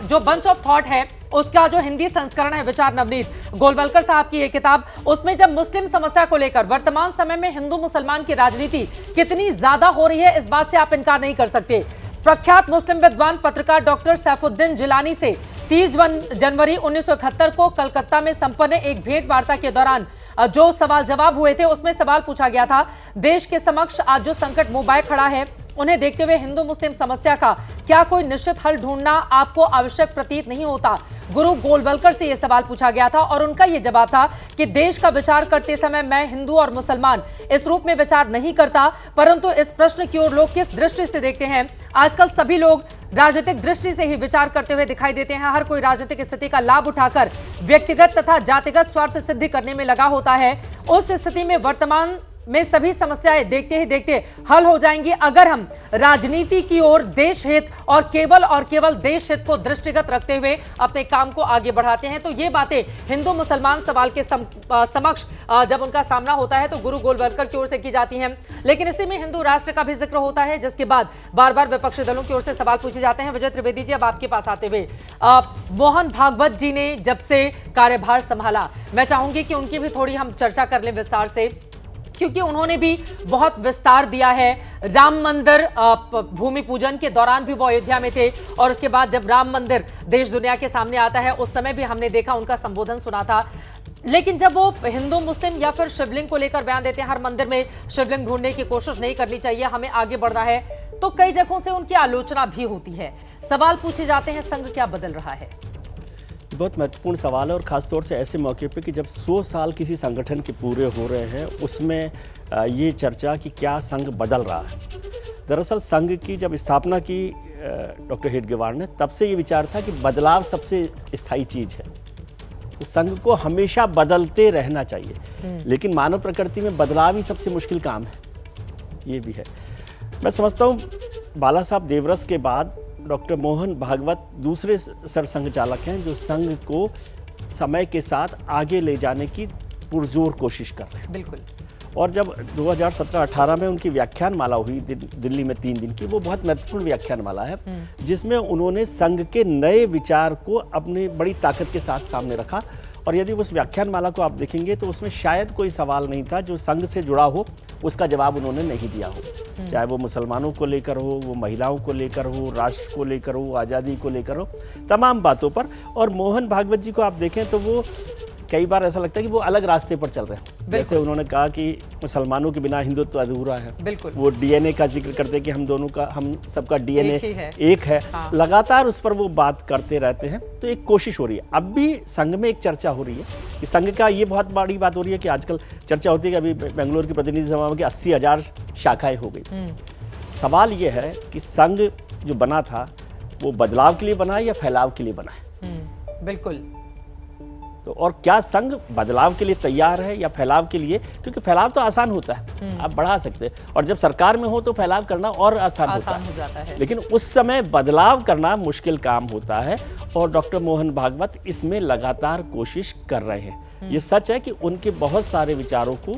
जो बंच ऑफ थॉट है उसका जो हिंदी संस्करण है विचार नवनीत गोलवलकर साहब की ये किताब, उसमें जब मुस्लिम समस्या को लेकर वर्तमान समय में हिंदू मुसलमान की राजनीति कितनी ज्यादा हो रही है, इस बात से आप इनकार नहीं कर सकते। प्रख्यात मुस्लिम विद्वान पत्रकार डॉक्टर सैफुद्दीन जिलानी से 30 जनवरी 1971 को कलकत्ता में संपन्न एक भेंट वार्ता के दौरान जो सवाल जवाब हुए थे उसमें सवाल पूछा गया था, देश के समक्ष आज जो संकट मोबाइल खड़ा है उन्हें देखते हुए हिंदू मुस्लिम समस्या का क्या कोई निश्चित हल ढूंढना आपको आवश्यक प्रतीत नहीं होता? गुरु गोलवलकर से यह सवाल पूछा गया था और उनका यह जवाब था कि देश का विचार करते समय मैं हिंदू और मुसलमान इस रूप में विचार नहीं करता, परंतु इस प्रश्न की ओर लोग किस दृष्टि से देखते हैं। आजकल सभी लोग राजनीतिक दृष्टि से ही विचार करते हुए दिखाई देते हैं। हर कोई राजनीतिक स्थिति का लाभ उठाकर व्यक्तिगत तथा जातिगत स्वार्थ सिद्धि करने में लगा होता है। उस स्थिति में वर्तमान में सभी समस्याएं देखते ही देखते हल हो जाएंगी अगर हम राजनीति की ओर देश हित और केवल देश हित को दृष्टिगत रखते हुए अपने काम को आगे बढ़ाते हैं। तो ये बातें हिंदू मुसलमान सवाल के समक्ष जब उनका सामना होता है तो गुरु गोलवलकर की ओर से की जाती हैं। लेकिन इसी में हिंदू राष्ट्र का भी जिक्र होता है, जिसके बाद बार बार विपक्षी दलों की ओर से सवाल पूछे जाते हैं। विजय त्रिवेदी जी, अब आपके पास आते हुए मोहन भागवत जी ने जब से कार्यभार संभाला, मैं चाहूंगी कि उनकी भी थोड़ी हम चर्चा कर लें विस्तार से, क्योंकि उन्होंने भी बहुत विस्तार दिया है। राम मंदिर भूमि पूजन के दौरान भी वो अयोध्या में थे और उसके बाद जब राम मंदिर देश दुनिया के सामने आता है उस समय भी हमने देखा, उनका संबोधन सुना था। लेकिन जब वो हिंदू मुस्लिम या फिर शिवलिंग को लेकर बयान देते हैं, हर मंदिर में शिवलिंग ढूंढने की कोशिश नहीं करनी चाहिए, हमें आगे बढ़ना है, तो कई जगहों से उनकी आलोचना भी होती है। सवाल पूछे जाते हैं, संघ क्या बदल रहा है? बहुत महत्वपूर्ण सवाल है और ख़ासतौर से ऐसे मौके पे कि जब 100 साल किसी संगठन के पूरे हो रहे हैं उसमें ये चर्चा कि क्या संघ बदल रहा है। दरअसल संघ की जब स्थापना की डॉक्टर हेडगेवार ने, तब से ये विचार था कि बदलाव सबसे स्थायी चीज़ है, तो संघ को हमेशा बदलते रहना चाहिए। लेकिन मानव प्रकृति में बदलाव ही सबसे मुश्किल काम है, ये भी है। मैं समझता हूँ बाला साहब देवरस के बाद डॉक्टर मोहन भागवत दूसरे सरसंघ चालक हैं जो संघ को समय के साथ आगे ले जाने की पुरजोर कोशिश कर रहे हैं। बिल्कुल। और जब 2017-18 में उनकी व्याख्यान माला हुई दिल्ली में 3 दिन की, वो बहुत महत्वपूर्ण व्याख्यान माला है जिसमें उन्होंने संघ के नए विचार को अपनी बड़ी ताकत के साथ सामने रखा। और यदि उस व्याख्यान माला को आप देखेंगे तो उसमें शायद कोई सवाल नहीं था जो संघ से जुड़ा हो, उसका जवाब उन्होंने नहीं दिया हो, चाहे वो मुसलमानों को लेकर हो, वो महिलाओं को लेकर हो, राष्ट्र को लेकर हो, आज़ादी को लेकर हो, तमाम बातों पर। और मोहन भागवत जी को आप देखें तो वो कई बार ऐसा लगता है कि वो अलग रास्ते पर चल रहे हैं। जैसे उन्होंने कहा कि मुसलमानों के बिना हिंदुत्व अधूरा है। बिल्कुल। वो डीएनए का जिक्र करते हैं कि हम सबका डीएनए एक है। हाँ। लगातार उस पर वो बात करते रहते हैं। तो एक कोशिश हो रही है, अब भी संघ में एक चर्चा हो रही है कि संघ का ये बहुत बड़ी बात हो रही है कि आजकल चर्चा होती है कि अभी बेंगलोर की प्रतिनिधि सभा में 80,000 शाखाएं हो गई। सवाल ये है कि संघ जो बना था वो बदलाव के लिए बना है या फैलाव के लिए बना है? बिल्कुल। तो और क्या संघ बदलाव के लिए तैयार है या फैलाव के लिए? क्योंकि फैलाव तो आसान होता है, आप बढ़ा सकते हैं, और जब सरकार में हो तो फैलाव करना और आसान हो जाता है। लेकिन उस समय बदलाव करना मुश्किल काम होता है और डॉक्टर मोहन भागवत इसमें लगातार कोशिश कर रहे हैं। ये सच है कि उनके बहुत सारे विचारों को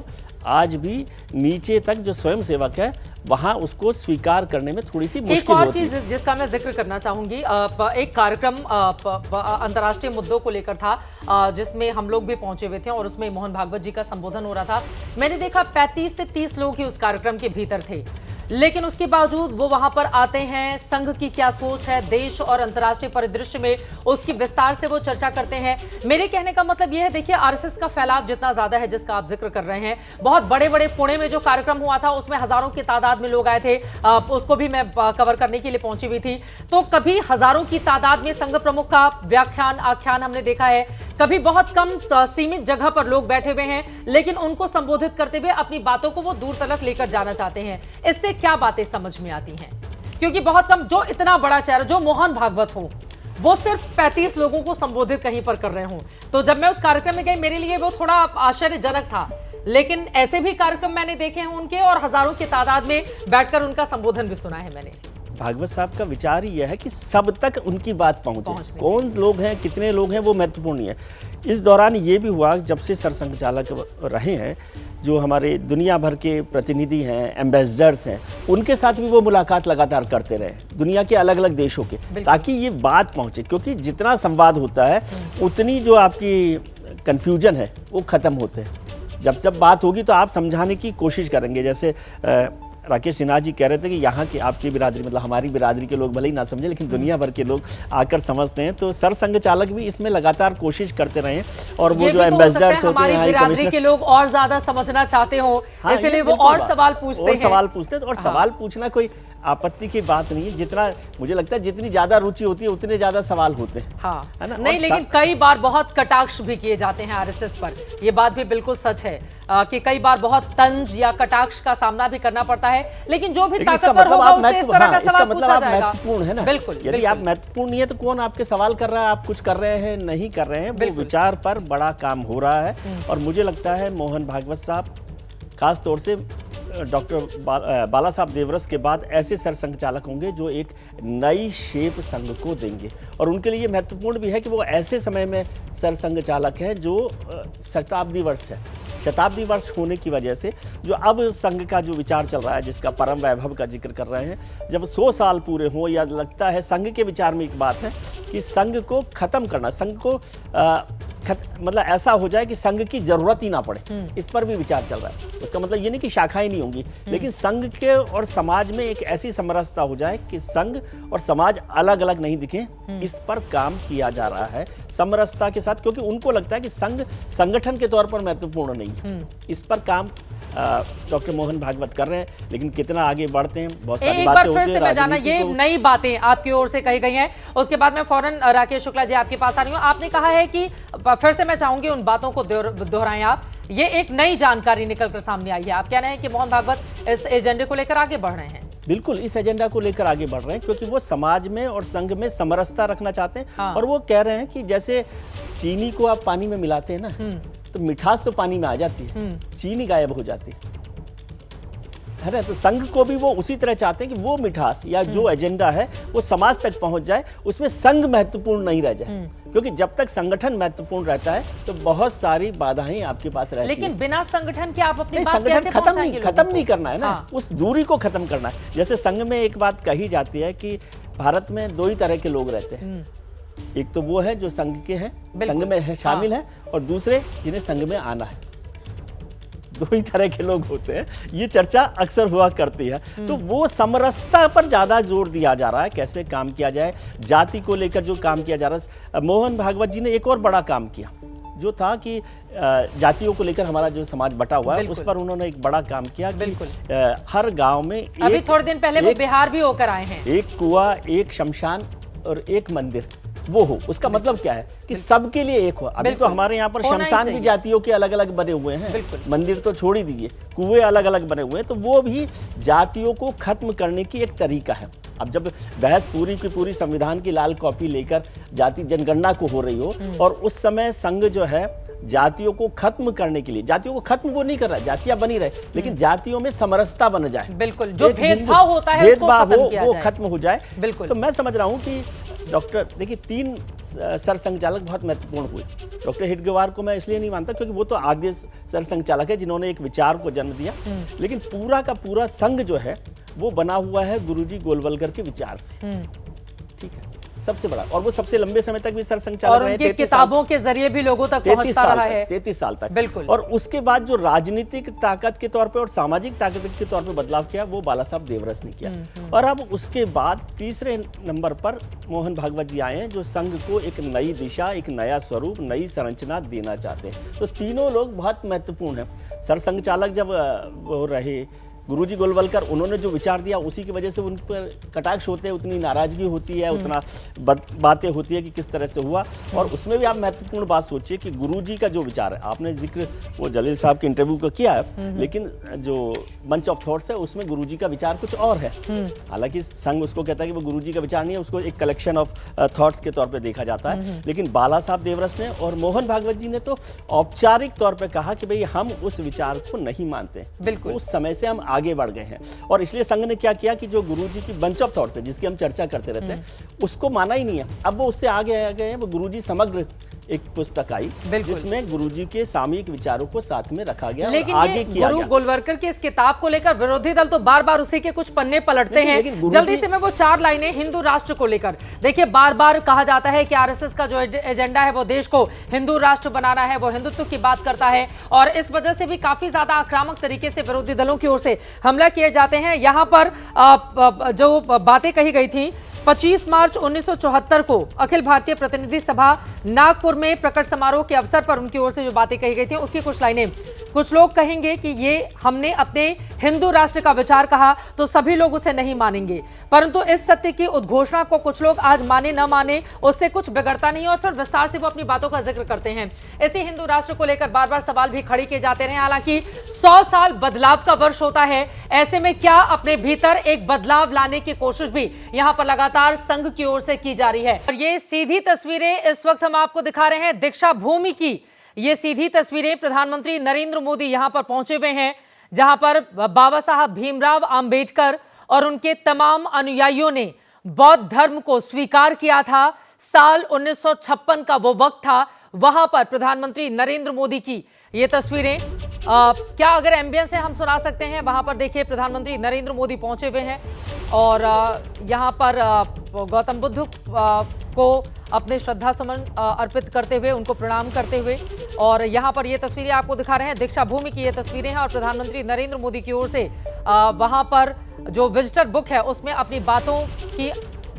आज भी नीचे तक जो स्वयं सेवक है वहां उसको स्वीकार करने में थोड़ी सी मुश्किल होती है। एक और चीज जिसका मैं जिक्र करना चाहूंगी, एक कार्यक्रम अंतर्राष्ट्रीय मुद्दों को लेकर था जिसमें हम लोग भी पहुंचे हुए थे और उसमें मोहन भागवत जी का संबोधन हो रहा था। मैंने देखा 35 से 30 लोग ही उस कार्यक्रम के भीतर थे, लेकिन उसके बावजूद वो वहां पर आते हैं, संघ की क्या सोच है देश और अंतर्राष्ट्रीय परिदृश्य में उसकी विस्तार से वो चर्चा करते हैं। मेरे कहने का मतलब ये है, देखिए आरएसएस का फैलाव जितना ज्यादा है जिसका आप जिक्र कर रहे हैं, बहुत बड़े बड़े पुणे में जो कार्यक्रम हुआ था उसमें हजारों की तादाद में लोग आए थे, उसको भी मैं कवर करने के लिए पहुंची हुई थी। तो कभी हजारों की तादाद में संघ प्रमुख का व्याख्यान आख्यान हमने देखा है, कभी बहुत कम सीमित जगह पर लोग बैठे हुए हैं, लेकिन उनको संबोधित करते हुए अपनी बातों को वो दूर तक लेकर जाना चाहते हैं। इससे क्या बातें समझ में आती हैं? क्योंकि बहुत कम, जो इतना बड़ा चेहरा, जो मोहन भागवत हो, वो सिर्फ 35 लोगों को संबोधित कहीं पर कर रहे हों। तो जब मैं उस कार्यक्रम में गई, मेरे लिए वो थोड़ा आश्चर्यजनक था। लेकिन ऐसे भी कार्यक्रम मैंने देखे हैं उनके, और हजारों की तादाद में बैठकर उनका संबोधन भी सुना है मैंने। भागवत साहब का विचार ही यह है कि सब तक उनकी बात पहुंचे। कौन लोग हैं, कितने लोग हैं, वो महत्वपूर्ण नहीं है। इस दौरान ये भी हुआ, जब से सरसंघचालक रहे हैं, जो हमारे दुनिया भर के प्रतिनिधि हैं, एम्बेसडर्स हैं, उनके साथ भी वो मुलाकात लगातार करते रहे, दुनिया के अलग अलग देशों के, ताकि ये बात पहुंचे। क्योंकि जितना संवाद होता है उतनी जो आपकी कन्फ्यूजन है वो ख़त्म होते हैं। जब बात होगी तो आप समझाने की कोशिश करेंगे। जैसे राकेश सिन्हा जी कह रहे थे कि यहाँ की आपकी बिरादरी, मतलब हमारी बिरादरी के लोग भले ही ना समझे, लेकिन दुनिया भर के लोग आकर समझते हैं। तो सरसंघ चालक भी इसमें लगातार कोशिश करते रहे हैं। और वो जो एम्बेसडर्स होते हैं, बिरादरी के लोग और ज्यादा समझना चाहते हो, इसलिए वो और सवाल पूछते हैं। और सवाल पूछना कोई आपत्ति की बात नहीं है। जितना मुझे लगता है, जितनी ज्यादा रुचि होती है उतने ज्यादा सवाल होते हैं। हाँ, है ना? नहीं, लेकिन कई बार बहुत कटाक्ष भी किए जाते हैं आरएसएस पर। ये बात भी बिल्कुल सच है कि कई बार बहुत तंज या कटाक्ष का सामना भी करना पड़ता है। लेकिन जो भी ताकतवर होगा उससे इस तरह का सवाल पूछा जाएगा। महत्वपूर्ण है ना। बिल्कुल, यदि आप महत्वपूर्ण नहीं है तो कौन आपके सवाल कर रहा है, आप कुछ कर रहे हैं, नहीं कर रहे हैं, वो विचार पर बड़ा काम हो रहा है। और मुझे लगता है मोहन भागवत साहब खास तौर से डॉक्टर बाला साहब देवरस के बाद ऐसे सरसंघचालक होंगे जो एक नई शेप संघ को देंगे। और उनके लिए महत्वपूर्ण भी है कि वो ऐसे समय में सरसंघचालक हैं जो शताब्दी वर्ष है। शताब्दी वर्ष होने की वजह से जो अब संघ का जो विचार चल रहा है, जिसका परम वैभव का जिक्र कर रहे हैं, जब 100 साल पूरे हों, या लगता है संघ के विचार में एक बात है कि संघ को खत्म करना, संघ को मतलब ऐसा हो जाए कि संघ की जरूरत ही ना पड़े, इस पर भी विचार चल रहा है। उसका मतलब ये नहीं कि शाखाएं नहीं होंगी, लेकिन संघ के और समाज में एक ऐसी समरसता हो जाए कि संघ और समाज अलग अलग नहीं दिखे। इस पर काम किया जा रहा है समरसता के साथ, क्योंकि उनको लगता है कि संघ संगठन के तौर पर महत्वपूर्ण नहीं है। इस पर काम डॉक्टर मोहन भागवत कर रहे हैं। लेकिन कितना आगे बढ़ते हैं, बहुत सारी बातें होती हैं। मैं जाना, ये नई बातें आपकी ओर से कही गई हैं, उसके बाद मैं फौरन राकेश शुक्ला जी आपके पास आ रही हूँ। आपने कहा है कि फिर से मैं चाहूंगी उन बातों को दोहराएं आप। ये एक नई जानकारी निकलकर सामने आई है। आप कह रहे हैं कि मोहन भागवत इस एजेंडे को लेकर आगे बढ़ रहे हैं। बिल्कुल, इस एजेंडा को लेकर आगे बढ़ रहे हैं, क्योंकि वो समाज में और संघ में समरसता रखना चाहते हैं। हाँ। और वो कह रहे हैं कि जैसे चीनी को आप पानी में मिलाते हैं ना, तो मिठास तो पानी में आ जाती है, चीनी गायब हो जाती है ना। तो संघ को भी वो उसी तरह चाहते हैं कि वो मिठास या जो एजेंडा है वो समाज तक पहुंच जाए, उसमें संघ महत्वपूर्ण नहीं रह जाए। क्योंकि जब तक संगठन महत्वपूर्ण रहता है तो बहुत सारी बाधाएं आपके पास रहती हैं। लेकिन बिना संगठन के आप अपनी बात संगठन कैसे खत्म नहीं करना है ना। हाँ। उस दूरी को खत्म करना है। जैसे संघ में एक बात कही जाती है कि भारत में 2 ही तरह के लोग रहते हैं। एक तो वो है जो संघ के हैं, संघ में शामिल हैं, और दूसरे जिन्हें संघ में आना है। 2 ही तरह के लोग होते हैं। ये चर्चा अक्सर हुआ करती है। तो वो समरसता पर ज्यादा जोर दिया जा रहा है, कैसे काम किया जाए, जाति को लेकर जो काम किया जा रहा है। मोहन भागवत जी ने एक और बड़ा काम किया, जो था कि जातियों को लेकर हमारा जो समाज बटा हुआ है, उस पर उन्होंने एक बड़ा काम किया कि हर गांव में अभी थोड़े दिन पहले वो बिहार भी होकर आए हैं, एक कुआं, एक शमशान और एक मंदिर वो हो। उसका मतलब क्या है कि सबके लिए एक हो। अभी तो हमारे यहाँ पर शमशान भी जातियों के अलग अलग बने हुए हैं, मंदिर तो छोड़ ही दीजिए, कुएं अलग अलग बने हुए हैं। तो वो भी जातियों को खत्म करने की एक तरीका है। अब जब बहस पूरी की पूरी संविधान की लाल कॉपी लेकर जाति जनगणना को हो रही हो, और उस समय संघ जो है जातियों को खत्म करने के लिए, जातियों को खत्म वो नहीं कर रहा है, जातियां बनी रहे, लेकिन जातियों में समरसता बन जाए। बिल्कुल, जो भेदभाव होता है भेदभाव वो खत्म हो जाए। बिल्कुल। तो मैं समझ रहा हूँ कि डॉक्टर, देखिए 3 सरसंघचालक बहुत महत्वपूर्ण हुए। डॉक्टर हेडगेवार को मैं इसलिए नहीं मानता क्योंकि वो तो आद्य सरसंघचालक है जिन्होंने एक विचार को जन्म दिया, लेकिन पूरा का पूरा संघ जो है वो बना हुआ है गुरुजी गोलवलकर के विचार से। ठीक है, सबसे बड़ा, और वो सबसे लंबे समय तक भी सरसंघचालक रहे, उनकी किताबों के जरिए भी लोगों तक पहुंचता रहा है 33 साल तक। बिल्कुल। और उसके बाद जो राजनीतिक ताकत के तौर पे और सामाजिक ताकत के तौर पे बदलाव किया वो बाला साहब देवरस ने किया। और अब उसके बाद तीसरे नंबर पर मोहन भागवत जी आए हैं, जो संघ को एक नई दिशा, एक नया स्वरूप, नई संरचना देना चाहते हैं। तो तीनों लोग बहुत महत्वपूर्ण हैं। सरसंघचालक जब वो रहे गुरुजी गोलवलकर उन्होंने जो विचार दिया उसी की वजह से उन पर कटाक्ष होते हैं, उतनी नाराजगी होती है, उतना बातें होती है कि किस तरह से हुआ। और उसमें भी आप महत्वपूर्ण बात सोचिए कि गुरुजी का जो विचार है, आपने जिक्र वो जलील साहब के इंटरव्यू का किया है, लेकिन जो बंच ऑफ थॉट्स है उसमें गुरुजी का विचार कुछ और है। हालांकि संघ उसको कहता है कि वो गुरुजी का विचार नहीं है, उसको एक कलेक्शन ऑफ थॉट्स के तौर पर देखा जाता है। लेकिन बाला साहब देवरस ने और मोहन भागवत जी ने तो औपचारिक तौर पर कहा कि भाई हम उस विचार को नहीं मानते, बिल्कुल उस समय से हम आगे बढ़ गए हैं। और इसलिए संघ ने क्या किया कि जो गुरुजी की बंच ऑफ थॉट्स है, जिसकी हम चर्चा करते रहते हैं, उसको माना ही नहीं है। अब वो उससे आगे आ गए हैं। वो गुरुजी समग्र एक पुस्तक आई जिसमें गुरुजी के सामयिक विचारों को साथ में रखा गया, लेकिन और आगे ये किया गुरु गया। गोलवलकर की इस किताब को लेकर विरोधी दल तो बार बार उसी के कुछ पन्ने पलटते हैं। जल्दी से मैं वो 4 लाइनें हिंदू राष्ट्र को लेकर, देखिए बार बार कहा जाता है कि आरएसएस का जो एजेंडा है वो देश को हिंदू राष्ट्र बनाना है, वो हिंदुत्व की बात करता है, और इस वजह से भी काफी ज्यादा आक्रामक तरीके से विरोधी दलों की ओर से हमला किए जाते हैं। यहां पर जो बातें कही गई थी, 25 मार्च 1974 को अखिल भारतीय प्रतिनिधि सभा नागपुर में प्रकट समारोह के अवसर पर उनकी ओर से जो बातें कही गई थी उसकी कुछ लाइनें। कुछ लोग कहेंगे कि ये हमने अपने हिंदू राष्ट्र का विचार कहा तो सभी लोग उसे नहीं मानेंगे, परंतु इस सत्य की उद्घोषणा को कुछ लोग आज माने न माने उससे कुछ बिगड़ता नहीं। और फिर विस्तार से वो अपनी बातों का जिक्र करते हैं। इसी हिंदू राष्ट्र को लेकर बार बार सवाल भी खड़े किए जाते रहे। हालांकि 100 साल बदलाव का वर्ष होता है, ऐसे में क्या अपने भीतर एक बदलाव लाने की कोशिश भी यहां पर लगातार संघ की ओर से की जा रही है। और ये सीधी तस्वीरें इस वक्त हम आपको दिखा रहे हैं दीक्षा भूमि की। ये सीधी तस्वीरें प्रधानमंत्री नरेंद्र मोदी यहां पर पहुंचे हुए हैं, जहां पर बाबा साहब भीमराव अंबेडकर और उनके तमाम अनुयायियों ने बौद्ध धर्म को स्वीकार किया था। साल 1956 का वो वक्त था, वहां पर प्रधानमंत्री नरेंद्र मोदी की ये तस्वीरें। क्या अगर एम्बियंस है हम सुना सकते हैं। वहां पर देखिए प्रधानमंत्री नरेंद्र मोदी पहुंचे हुए हैं और यहां पर गौतम बुद्ध को अपने श्रद्धा सुमन अर्पित करते हुए, उनको प्रणाम करते हुए, और यहां पर ये तस्वीरें आपको दिखा रहे हैं। दीक्षा भूमि की ये तस्वीरें हैं और प्रधानमंत्री नरेंद्र मोदी की ओर से वहां पर जो विजिटर बुक है उसमें अपनी बातों की,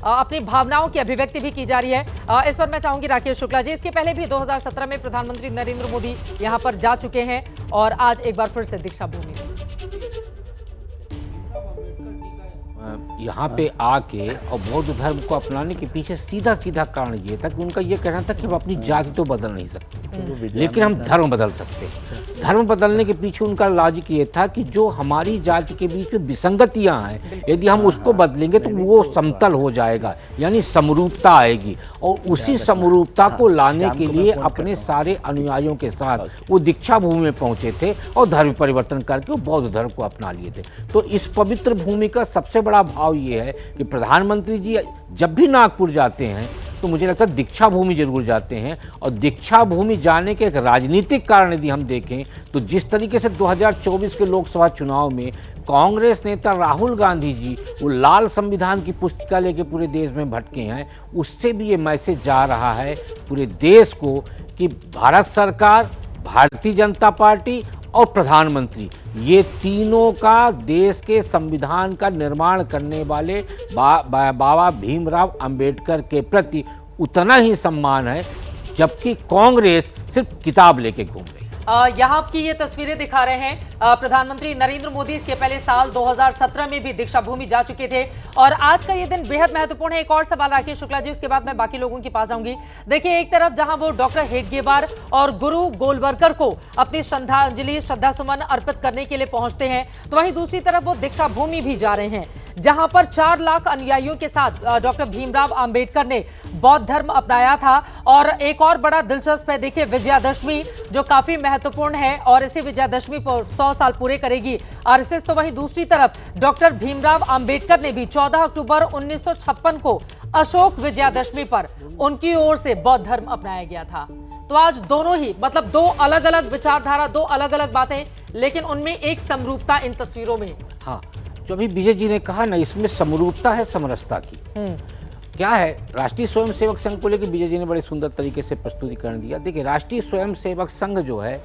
अपनी भावनाओं की अभिव्यक्ति भी की जा रही है। इस पर मैं चाहूंगी राकेश शुक्ला जी। इसके पहले भी 2017 में प्रधानमंत्री नरेंद्र मोदी यहां पर जा चुके हैं और आज एक बार फिर से दीक्षा भूमि यहाँ पे आके और बौद्ध धर्म को अपनाने के पीछे सीधा सीधा कारण ये था कि उनका ये कहना था कि हम अपनी जाति तो बदल नहीं सकते, लेकिन हम धर्म बदल सकते हैं। धर्म बदलने के पीछे उनका लॉजिक ये था कि जो हमारी जाति के बीच में विसंगतियाँ हैं, यदि हम उसको बदलेंगे तो वो समतल हो जाएगा, यानी समरूपता आएगी। और उसी समरूपता को लाने के लिए अपने सारे अनुयायियों के साथ वो दीक्षा भूमि में पहुँचे थे और धर्म परिवर्तन करके वो बौद्ध धर्म को अपना लिए थे। तो इस पवित्र भूमि का सबसे बड़ा भाव ये है कि प्रधानमंत्री जी जब भी नागपुर जाते हैं तो मुझे लगता है दीक्षा भूमि जरूर जाते हैं। और दीक्षा भूमि जाने के एक राजनीतिक कारण यदि हम देखें तो जिस तरीके से 2024 के लोकसभा चुनाव में कांग्रेस नेता राहुल गांधी जी वो लाल संविधान की पुस्तिका लेके पूरे देश में भटके हैं, उससे भी ये मैसेज जा रहा है पूरे देश को कि भारत सरकार, भारतीय जनता पार्टी और प्रधानमंत्री, ये तीनों का देश के संविधान का निर्माण करने वाले बाबा भीमराव अंबेडकर के प्रति उतना ही सम्मान है, जबकि कांग्रेस सिर्फ किताब लेके घूम रही है। यहाँ की ये तस्वीरें दिखा रहे हैं प्रधानमंत्री नरेंद्र मोदी। इसके पहले साल 2017 में भी दीक्षा भूमि जा चुके थे और आज का ये दिन बेहद महत्वपूर्ण है। एक और सवाल राकेश शुक्ला जी, उसके बाद मैं बाकी लोगों के पास आऊंगी। देखिए, एक तरफ जहां वो डॉक्टर हेडगेवार और गुरु गोलवलकर को अपनी श्रद्धांजलि, श्रद्धा सुमन अर्पित करने के लिए पहुंचते हैं, तो वहीं दूसरी तरफ वो दीक्षा भूमि भी जा रहे हैं जहां पर 4 लाख अनुयायियों के साथ डॉक्टर भीमराव अंबेडकर ने बौद्ध धर्म अपनाया था। और एक और बड़ा दिलचस्प है, देखिए विजयादशमी जो काफी महत्वपूर्ण है और इसी विजयादशमी पर 100 साल पूरे करेगी आरएसएस। तो वहीं दूसरी तरफ डॉक्टर भीमराव अंबेडकर ने भी 14 अक्टूबर 1956 को अशोक विजयादशमी पर उनकी ओर से बौद्ध धर्म अपनाया गया था। तो आज दोनों ही, मतलब 2 अलग अलग विचारधारा, 2 अलग अलग बातें, लेकिन उनमें एक समरूपता इन तस्वीरों में। हाँ, जो अभी विजय जी ने कहा ना, इसमें समरूपता है समरसता की। क्या है, राष्ट्रीय स्वयंसेवक संघ को लेकर विजय जी ने बड़े सुंदर तरीके से प्रस्तुतिकरण दिया। देखिए, राष्ट्रीय स्वयंसेवक संघ जो है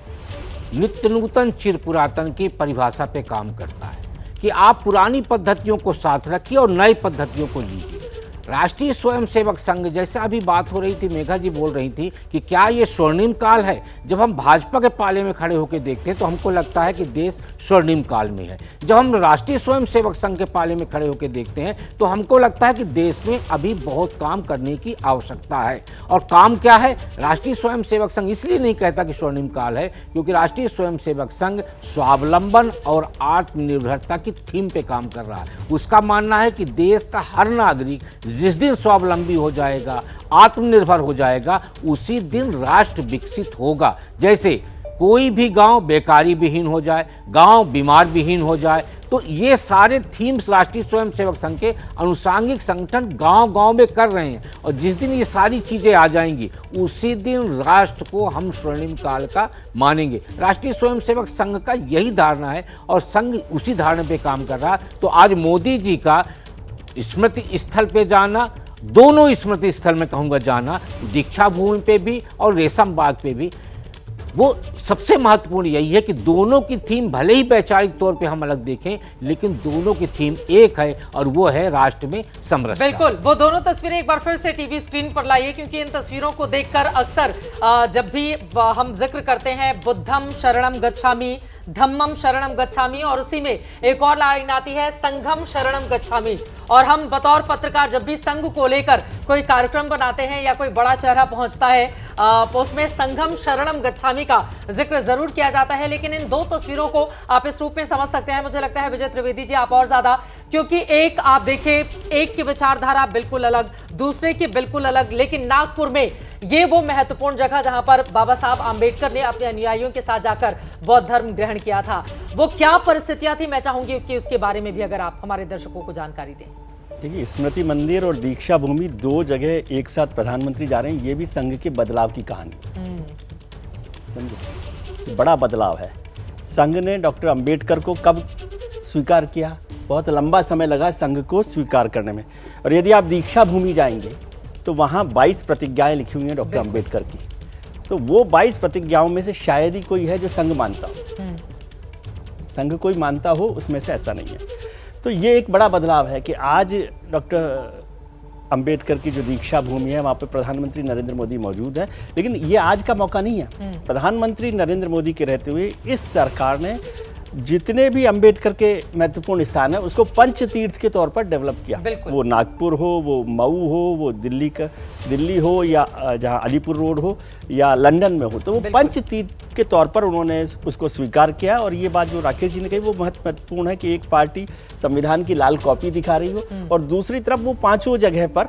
नित्य नूतन चिर पुरातन की परिभाषा पे काम करता है कि आप पुरानी पद्धतियों को साथ रखिए और नई पद्धतियों को लीजिए। राष्ट्रीय स्वयंसेवक संघ, जैसे अभी बात हो रही थी, मेघा जी बोल रही थी कि क्या ये स्वर्णिम काल है। जब हम भाजपा के पाले में खड़े होकर देखते हैं तो हमको लगता है कि देश स्वर्णिम काल में है। जब हम राष्ट्रीय स्वयंसेवक संघ के पाले में खड़े होकर देखते हैं तो हमको लगता है कि देश में अभी बहुत काम करने की आवश्यकता है। और काम क्या है? राष्ट्रीय स्वयंसेवक संघ इसलिए नहीं कहता कि स्वर्णिम काल है क्योंकि राष्ट्रीय स्वयंसेवक संघ स्वावलंबन और आत्मनिर्भरता की थीम पे काम कर रहा है। उसका मानना है कि देश का हर नागरिक जिस दिन स्वावलंबी हो जाएगा, आत्मनिर्भर हो जाएगा, उसी दिन राष्ट्र विकसित होगा। जैसे कोई भी गांव बेकारी विहीन हो जाए, गांव बीमार विहीन हो जाए, तो ये सारे थीम्स राष्ट्रीय स्वयंसेवक संघ के अनुषांगिक संगठन गांव-गांव में कर रहे हैं। और जिस दिन ये सारी चीज़ें आ जाएंगी उसी दिन राष्ट्र को हम स्वर्णिम काल का मानेंगे। राष्ट्रीय स्वयंसेवक संघ का यही धारणा है और संघ उसी धारणा पे काम कर रहा है। तो आज मोदी जी का स्मृति स्थल पे जाना, दोनों स्मृति स्थल में कहूँगा जाना, दीक्षा भूमि पे भी और रेशम बाग पे भी, वो सबसे महत्वपूर्ण यही है कि दोनों की थीम भले ही वैचारिक तौर पे हम अलग देखें लेकिन दोनों की थीम एक है और वो है राष्ट्र में समरसता। बिल्कुल, वो दोनों तस्वीरें एक बार फिर से टीवी स्क्रीन पर लाइए क्योंकि इन तस्वीरों को देखकर अक्सर जब भी हम जिक्र करते हैं बुद्धम शरणम गच्छामि, धम्मम शरणम गच्छामि और उसी में एक और लाइन आती है संघम शरणम गच्छामि। और हम बतौर पत्रकार जब भी संघ को लेकर कोई कार्यक्रम बनाते हैं या कोई बड़ा चेहरा पहुंचता है उसमें संघम शरणम गच्छामि का जिक्र जरूर किया जाता है। लेकिन इन दो तस्वीरों को आप इस रूप में समझ सकते हैं, मुझे लगता है विजय त्रिवेदी जी आप और ज्यादा, क्योंकि एक आप देखें, एक की विचारधारा बिल्कुल अलग, दूसरे की बिल्कुल अलग, लेकिन नागपुर में ये वो महत्वपूर्ण जगह जहां पर बाबा साहब आंबेडकर ने अपने अनुयायियों के साथ जाकर बौद्ध धर्म ग्रहण किया था। वो क्या परिस्थितियां थी, मैं चाहूंगी कि उसके बारे में भी अगर आप हमारे दर्शकों को जानकारी दें। देखिए, स्मृति मंदिर और दीक्षा भूमि दो जगह एक साथ प्रधानमंत्री जा रहे हैं, ये भी संघ के बदलाव की कहानी, समझे, बड़ा बदलाव है। संघ ने डॉक्टर अंबेडकर को कब स्वीकार किया? बहुत लंबा समय लगा संघ को स्वीकार करने में। और यदि आप दीक्षा भूमि जाएंगे तो वहाँ 22 प्रतिज्ञाएं लिखी हुई हैं डॉक्टर अंबेडकर की। तो वो 22 प्रतिज्ञाओं में से शायद ही कोई है जो संघ मानता हो। संघ कोई मानता हो उसमें से ऐसा नहीं है। तो ये एक बड़ा बदलाव है कि आज डॉक्टर अंबेडकर की जो दीक्षा भूमि है वहाँ पे प्रधानमंत्री नरेंद्र मोदी मौजूद है। लेकिन ये आज का मौका नहीं है। प्रधानमंत्री नरेंद्र मोदी के रहते हुए इस सरकार ने जितने भी अंबेडकर के महत्वपूर्ण स्थान है उसको पंच तीर्थ के तौर पर डेवलप किया। वो नागपुर हो, वो मऊ हो, वो दिल्ली हो या जहाँ अलीपुर रोड हो या लंदन में हो, तो वो पंच तीर्थ के तौर पर उन्होंने उसको स्वीकार किया। और ये बात जो राकेश जी ने कही वो महत्वपूर्ण है कि एक पार्टी संविधान की लाल कॉपी दिखा रही हो और दूसरी तरफ वो पांचों जगह पर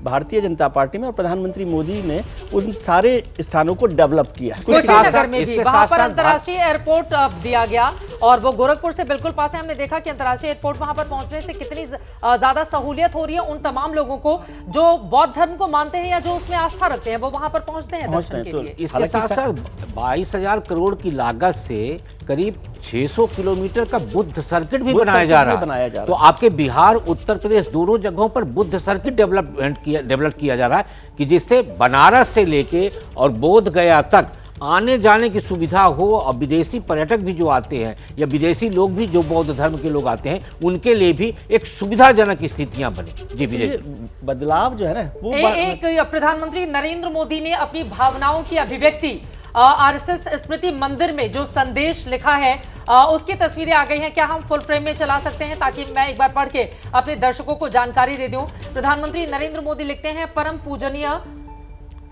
भारतीय जनता पार्टी में और प्रधानमंत्री मोदी ने उन सारे स्थानों को डेवलप किया। कुशीनगर में भी वहां पर अंतर्राष्ट्रीय एयरपोर्ट दिया गया और वो गोरखपुर से बिल्कुल पास है। हमने देखा कि अंतर्राष्ट्रीय एयरपोर्ट वहां पर पहुंचने से कितनी ज्यादा सहूलियत हो रही है उन तमाम लोगों को जो बौद्ध धर्म को मानते हैं या जो उसमें आस्था रखते हैं, वो वहां पर पहुंचते हैं दर्शन के लिए। इसके साथ साथ 22,000 करोड़ की लागत से करीब 600 किलोमीटर का बुद्ध सर्किट भी बनाया जा रहा है। तो आपके बिहार, उत्तर प्रदेश दोनों जगहों पर बुद्ध सर्किट डेवलप किया जा रहा है कि जिससे बनारस से लेके और बोध गया तक आने जाने की सुविधा हो और विदेशी पर्यटक भी जो आते हैं या विदेशी लोग भी जो बौद्ध धर्म के लोग आते हैं उनके लिए भी एक सुविधाजनक स्थितियां बने। जी विजय, बदलाव जो है ना वो एक प्रधानमंत्री नरेंद्र मोदी ने अपनी भावनाओं की अभिव्यक्ति आरएसएस स्मृति मंदिर में जो संदेश लिखा है उसकी तस्वीरें आ गई हैं। क्या हम फुल फ्रेम में चला सकते हैं ताकि मैं एक बार पढ़ के अपने दर्शकों को जानकारी दे दूं। प्रधानमंत्री नरेंद्र मोदी लिखते हैं, परम पूजनीय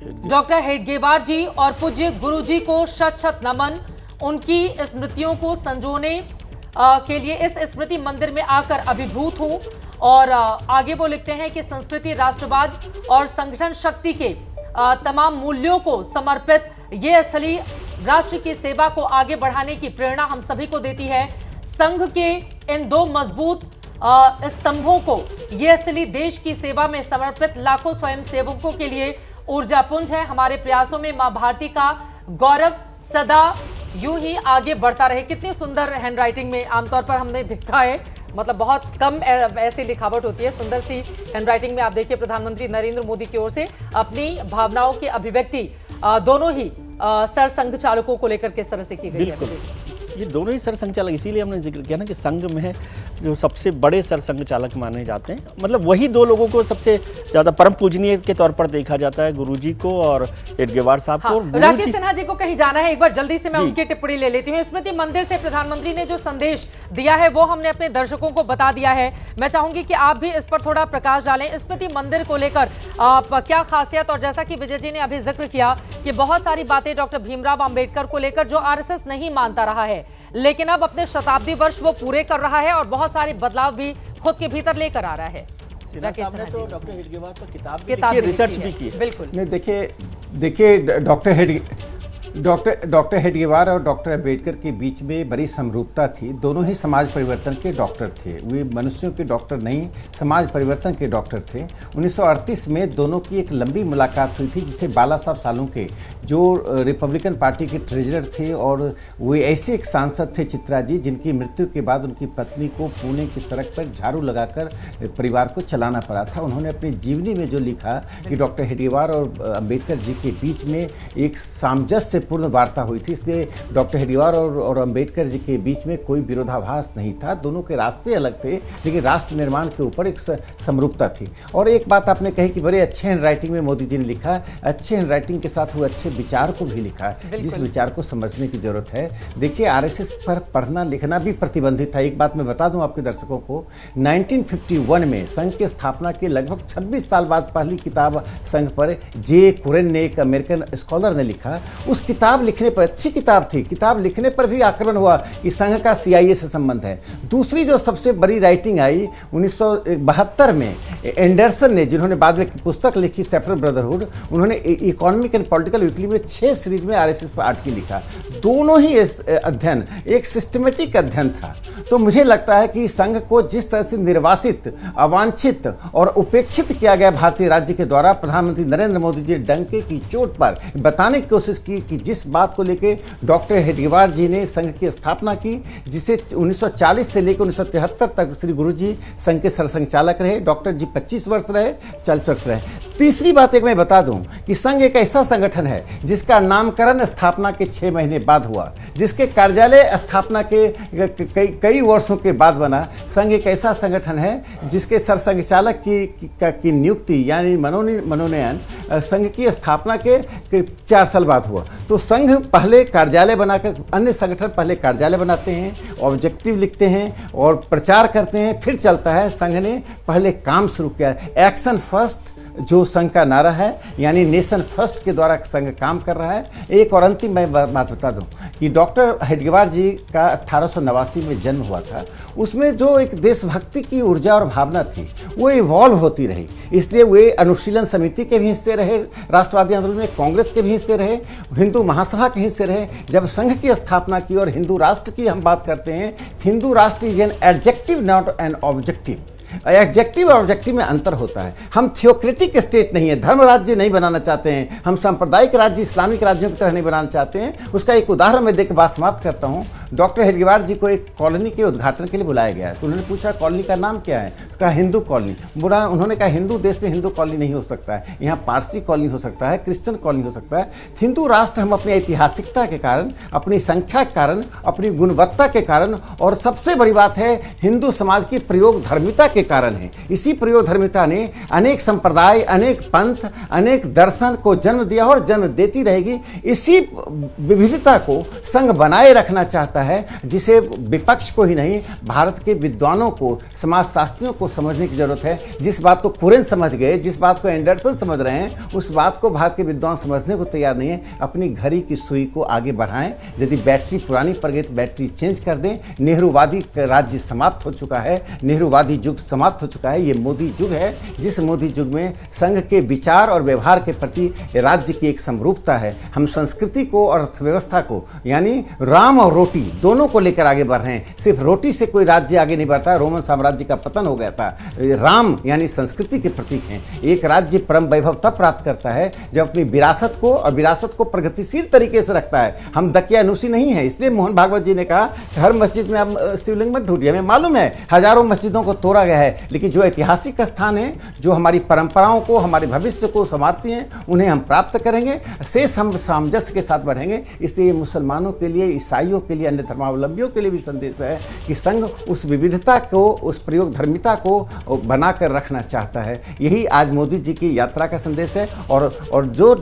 डॉक्टर हेडगेवार जी और पूज्य गुरु जी को शत शत नमन। उनकी स्मृतियों को संजोने के लिए इस स्मृति मंदिर में आकर अभिभूत हूं। और आगे वो लिखते हैं कि संस्कृति, राष्ट्रवाद और संगठन शक्ति के तमाम मूल्यों को समर्पित ये स्थली राष्ट्र की सेवा को आगे बढ़ाने की प्रेरणा हम सभी को देती है। संघ के इन दो मजबूत स्तंभों को ये स्थली देश की सेवा में समर्पित लाखों स्वयंसेवकों के लिए ऊर्जा पुंज है। हमारे प्रयासों में मां भारती का गौरव सदा यूं ही आगे बढ़ता रहे। कितनी सुंदर हैंडराइटिंग में आमतौर पर हमने देखा है, मतलब बहुत कम ऐसी लिखावट होती है। सुंदर सी हैंडराइटिंग में आप देखिए प्रधानमंत्री नरेंद्र मोदी की ओर से अपनी भावनाओं की अभिव्यक्ति दोनों ही सरसंघ चालकों को लेकर किस तरह से की गई है। ये दोनों ही सरसंघ चालक, इसीलिए हमने जिक्र किया ना कि संघ में जो सबसे बड़े सरसंघ चालक माने जाते हैं, मतलब वही दो लोगों को सबसे ज़्यादा परम पूजनीय के तौर पर देखा जाता है, गुरुजी को और हेडगेवार साहब को। हाँ, राकेश सिन्हा जी को कहीं जाना है, एक बार जल्दी से मैं उनकी टिप्पणी ले लेती हूँ। स्मृति मंदिर से प्रधानमंत्री ने जो संदेश दिया है वो हमने अपने दर्शकों को बता दिया है। मैं चाहूंगी कि आप भी इस पर थोड़ा प्रकाश डालें। स्मृति मंदिर को लेकर क्या खासियत, और जैसा कि विजय जी ने अभी जिक्र किया कि बहुत सारी बातें डॉक्टर भीमराव अंबेडकर को लेकर जो आरएसएस नहीं मानता रहा है, लेकिन अब अपने शताब्दी वर्ष वो पूरे कर रहा है और बहुत सारे बदलाव भी खुद के भीतर लेकर आ रहा है। राकेश सिन्हा ने तो डॉक्टर हेडगेवार पर किताब रिसर्च भी की है। बिल्कुल नहीं, देखिए डॉक्टर हेडगेवार और डॉक्टर अंबेडकर के बीच में बड़ी समरूपता थी। दोनों ही समाज परिवर्तन के डॉक्टर थे। वे मनुष्यों के डॉक्टर नहीं, समाज परिवर्तन के डॉक्टर थे। 1938 में दोनों की एक लंबी मुलाकात हुई थी, जिसे बाला साहब सालुंके जो रिपब्लिकन पार्टी के ट्रेजरर थे, और वे ऐसे एक सांसद थे चित्रा जी, जिनकी मृत्यु के बाद उनकी पत्नी को पुणे की सड़क पर झाड़ू लगाकर परिवार को चलाना पड़ा था। उन्होंने अपनी जीवनी में जो लिखा कि डॉक्टर हेडगेवार और अंबेडकर जी के बीच में एक सामंजस्य पूर्ण वार्ता हुई थी, इसलिए डॉक्टर हेडगेवार और अंबेडकर जी के बीच में कोई विरोधाभास नहीं था। दोनों के रास्ते अलग थे, लेकिन राष्ट्र निर्माण के ऊपर एक समरूपता थी। और एक बात आपने कही कि बड़े अच्छे हैंड राइटिंग में मोदी जी ने लिखा, अच्छे हैंड राइटिंग के साथ वो अच्छे विचार को भी लिखा, जिस विचार को समझने की जरूरत है। देखिए, आरएसएस पर पढ़ना लिखना भी प्रतिबंधित था। एक बात मैं बता दूं आपके दर्शकों को, 1951 में संघ की स्थापना के लगभग 26 साल बाद पहली किताब संघ पर जे कुरेन ने, एक अमेरिकन स्कॉलर ने लिखा। उस किताब लिखने पर, अच्छी किताब थी, किताब लिखने पर भी आकलन हुआ कि संघ का CIA से संबंध है। दूसरी जो सबसे बड़ी राइटिंग आई 1972 में एंडरसन ने, जिन्होंने बाद में पुस्तक लिखी सेफर ब्रदरहुड, उन्होंने इकोनॉमिक एंड पॉलिटिकल वीकली में 6 सीरीज में आरएसएस पर आर्टिकल लिखा। दोनों ही अध्ययन एक सिस्टमेटिक अध्ययन था। तो मुझे लगता है कि संघ को जिस तरह से निर्वासित, अवांछित और उपेक्षित किया गया भारतीय राज्य के द्वारा, प्रधानमंत्री नरेंद्र मोदी जी डंके की चोट पर बताने की कोशिश की कि जिस बात को लेकर डॉक्टर हेडगेवार जी ने संघ की स्थापना की, जिसे 1940 से लेकर 1973 तक श्री गुरुजी संघ के सरसंघचालक रहे, डॉक्टर जी 25 वर्ष रहे, 40 वर्ष रहे। तीसरी बात एक मैं बता दूं कि संघ एक ऐसा संगठन है जिसका नामकरण स्थापना के 6 महीने बाद हुआ, जिसके कार्यालय स्थापना के कई वर्षों के बाद बना। संघ एक ऐसा संगठन है जिसके सरसंघचालक की नियुक्ति यानी मनोनयन संघ की स्थापना के 4 साल बाद हुआ। तो संघ पहले कार्यालय बनाकर, अन्य संगठन पहले कार्यालय बनाते हैं, ऑब्जेक्टिव लिखते हैं और प्रचार करते हैं, फिर चलता है। संघ ने पहले काम शुरू किया, एक्शन फर्स्ट जो संघ का नारा है, यानी नेशन फर्स्ट के द्वारा संघ काम कर रहा है। एक और अंतिम मैं बात बता दूं कि डॉक्टर हेडगेवार जी का 1889 में जन्म हुआ था। उसमें जो एक देशभक्ति की ऊर्जा और भावना थी वो इवॉल्व होती रही, इसलिए वे अनुशीलन समिति के भी हिस्से रहे, राष्ट्रवादी आंदोलन में कांग्रेस के भी हिस्से रहे, हिंदू महासभा के हिस्से रहे। जब संघ की स्थापना की और हिंदू राष्ट्र की हम बात करते हैं, हिंदू राष्ट्र is an adjective not an objective. Adjective और ऑब्जेक्टिव में अंतर होता है। हम थियोक्रेटिक स्टेट नहीं है, धर्म राज्य नहीं बनाना चाहते हैं, हम सांप्रदायिक राज्य, इस्लामिक राज्यों की तरह नहीं बनाना चाहते हैं। उसका एक उदाहरण मैं देकर बात समाप्त करता हूँ। डॉक्टर हेडगेवार जी को एक कॉलोनी के उद्घाटन के लिए बुलाया गया, तो उन्होंने पूछा कॉलोनी का नाम क्या है, तो कहा हिंदू कॉलोनी। उन्होंने कहा हिंदू देश में हिंदू कॉलोनी नहीं हो सकता है, यहाँ पारसी कॉलोनी हो सकता है, क्रिश्चियन कॉलोनी हो सकता है। हिंदू राष्ट्र हम अपनी ऐतिहासिकता के कारण, अपनी संख्या के कारण, अपनी गुणवत्ता के कारण, और सबसे बड़ी बात है हिंदू समाज की प्रयोग धर्मिता के कारण है। इसी प्रयोग धर्मिता ने अनेक संप्रदाय, अनेक पंथ, अनेक दर्शन को जन्म दिया और जन्म देती रहेगी। इसी विविधता को संघ बनाए रखना चाहता है, जिसे विपक्ष को ही नहीं, भारत के विद्वानों को, समाजशास्त्रियों को समझने की जरूरत है। जिस बात को कुरेन समझ गए, जिस बात को एंडरसन समझ रहे हैं, उस बात को भारत के विद्वान समझने को तैयार नहीं है। अपनी घड़ी की सुई को आगे बढ़ाएं। यदि बैटरी पुरानी पड़ गई तो बैटरी चेंज कर दें। नेहरूवादी राज्य समाप्त हो चुका है, नेहरूवादी युग समाप्त हो चुका है। ये मोदी युग है, जिस मोदी युग में संघ के विचार और व्यवहार के प्रति राज्य की एक समरूपता है। हम संस्कृति को और अर्थव्यवस्था को, यानी राम और रोटी दोनों को लेकर आगे बढ़ रहे हैं। सिर्फ रोटी से कोई राज्य आगे नहीं बढ़ता। रोमन साम्राज्य का पतन हो गया था। राम यानी संस्कृति के प्रतीक हैं। एक राज्य परम वैभव तब प्राप्त करता है जब अपनी विरासत को और विरासत को प्रगतिशील तरीके से रखता है। हम दकियानुसी नहीं है। इसलिए मोहन भागवत जी ने कहा हर मस्जिद में आप शिवलिंग मत ढूंढिए। हमें मालूम है हजारों मस्जिदों को तोड़ा गया है, लेकिन जो ऐतिहासिक स्थान है, जो हमारी परंपराओं को, हमारे भविष्य को संवारती हैं, उन्हें हम प्राप्त करेंगे। शेष हम सामंजस्य के साथ बढ़ेंगे। इसलिए मुसलमानों के लिए, ईसाइयों के लिए, अन्य अन्य धर्मावलंबियों के लिए भी संदेश है कि संघ उस विविधता को, उस प्रयोग धर्मिता को बनाकर रखना चाहता है। यही आज मोदी जी की यात्रा का संदेश है। और जो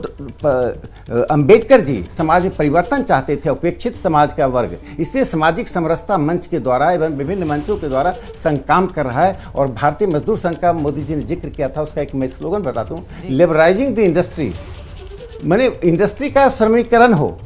अंबेडकर जी समाज में परिवर्तन चाहते थे, उपेक्षित समाज का वर्ग, इसलिए सामाजिक समरसता मंच के द्वारा एवं विभिन्न मंचों के द्वारा संघ काम कर रहा है। और भारतीय मजदूर संघ का मोदी जी ने जिक्र किया था, उसका एक मैं स्लोगन बताता हूँ, लिबराइजिंग द इंडस्ट्री, माने इंडस्ट्री का श्रमिकीकरण हो।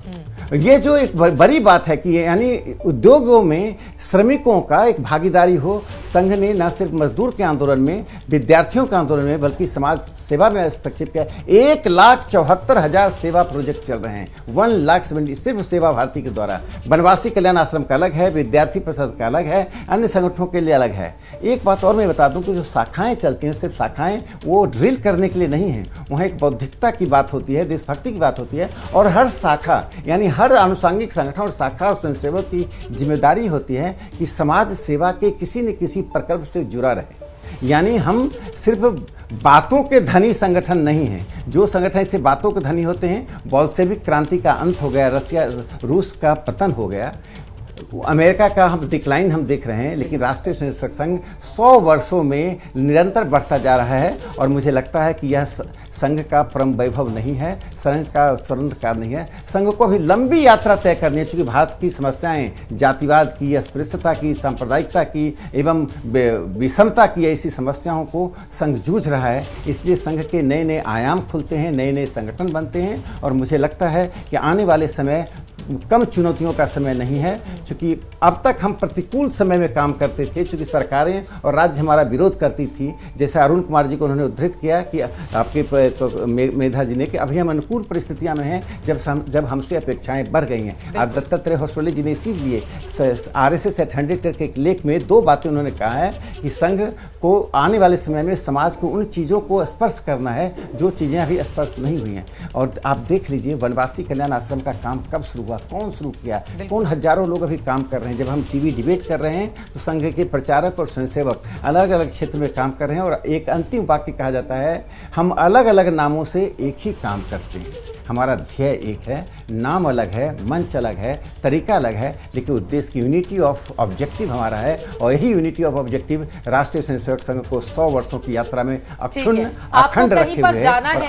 ये जो एक बड़ी बात है कि यानी उद्योगों में श्रमिकों का एक भागीदारी हो। संघ ने न सिर्फ मजदूर के आंदोलन में, विद्यार्थियों के आंदोलन में, बल्कि समाज सेवा में हस्तक्षेप किया। 1,74,000 सेवा प्रोजेक्ट चल रहे हैं, 1,70,000 सिर्फ सेवा भारती के द्वारा। बनवासी कल्याण आश्रम का अलग है, विद्यार्थी परिषद का अलग है, अन्य संगठनों के लिए अलग है। एक बात और मैं बता दूं कि जो शाखाएं चलती हैं, सिर्फ शाखाएं वो ड्रिल करने के लिए नहीं हैं, वहाँ एक बौद्धिकता की बात होती है, देशभक्ति की बात होती है। और हर शाखा यानी हर आनुषंगिक संगठन और शाखा और स्वयंसेवक की जिम्मेदारी होती है कि समाज सेवा के किसी न किसी प्रकल्प से जुड़ा रहे। यानी हम सिर्फ बातों के धनी संगठन नहीं हैं। जो संगठन ऐसे बातों के धनी होते हैं, बोल्शेविक क्रांति का अंत हो गया, रसिया रूस का पतन हो गया, अमेरिका का हम डिक्लाइन हम देख रहे हैं, लेकिन राष्ट्रीय स्वयंसेवक संघ 100 वर्षों में निरंतर बढ़ता जा रहा है। और मुझे लगता है कि यह संघ का परम वैभव नहीं है, संघ का स्वतंत्रकार नहीं है। संघ को अभी लंबी यात्रा तय करनी है, चूँकि भारत की समस्याएं जातिवाद की, अस्पृश्यता की, सांप्रदायिकता की एवं विषमता की ऐसी समस्याओं को संघ जूझ रहा है। इसलिए संघ के नए नए आयाम खुलते हैं, नए नए संगठन बनते हैं। और मुझे लगता है कि आने वाले समय कम चुनौतियों का समय नहीं है, क्योंकि अब तक हम प्रतिकूल समय में काम करते थे, क्योंकि सरकारें और राज्य हमारा विरोध करती थी। जैसे अरुण कुमार जी को उन्होंने उद्धृत किया कि आपके मेधा जी ने कि अभी हम अनुकूल परिस्थितियां में हैं, जब हमसे अपेक्षाएं बढ़ गई हैं। अब दत्तात्रेय होसबले जी ने इसीलिए RSS at 100 करके एक लेख में 2 बातें उन्होंने कहा है कि संघ को आने वाले समय में समाज को उन चीज़ों को स्पर्श करना है जो चीज़ें अभी स्पर्श नहीं हुई हैं। और आप देख लीजिए बनवासी कल्याण आश्रम का काम कब शुरू हुआ, कौन शुरू किया, कौन हजारों लोग अभी काम कर रहे हैं। जब हम टीवी डिबेट कर रहे हैं तो संघ के प्रचारक और स्वयंसेवक अलग अलग क्षेत्र में काम कर रहे हैं। और एक अंतिम वाक्य कहा जाता है, हम अलग अलग नामों से एक ही काम करते हैं, हमारा ध्येय एक है, नाम अलग है, मंच अलग है, तरीका अलग है, लेकिन उद्देश्य की यूनिटी ऑफ ऑब्जेक्टिव हमारा है। और यही यूनिटी ऑफ ऑब्जेक्टिव राष्ट्रीय स्वयंसेवक संघ को 100 वर्षों की यात्रा में अक्षुण्ण अखंड रखे हुए है।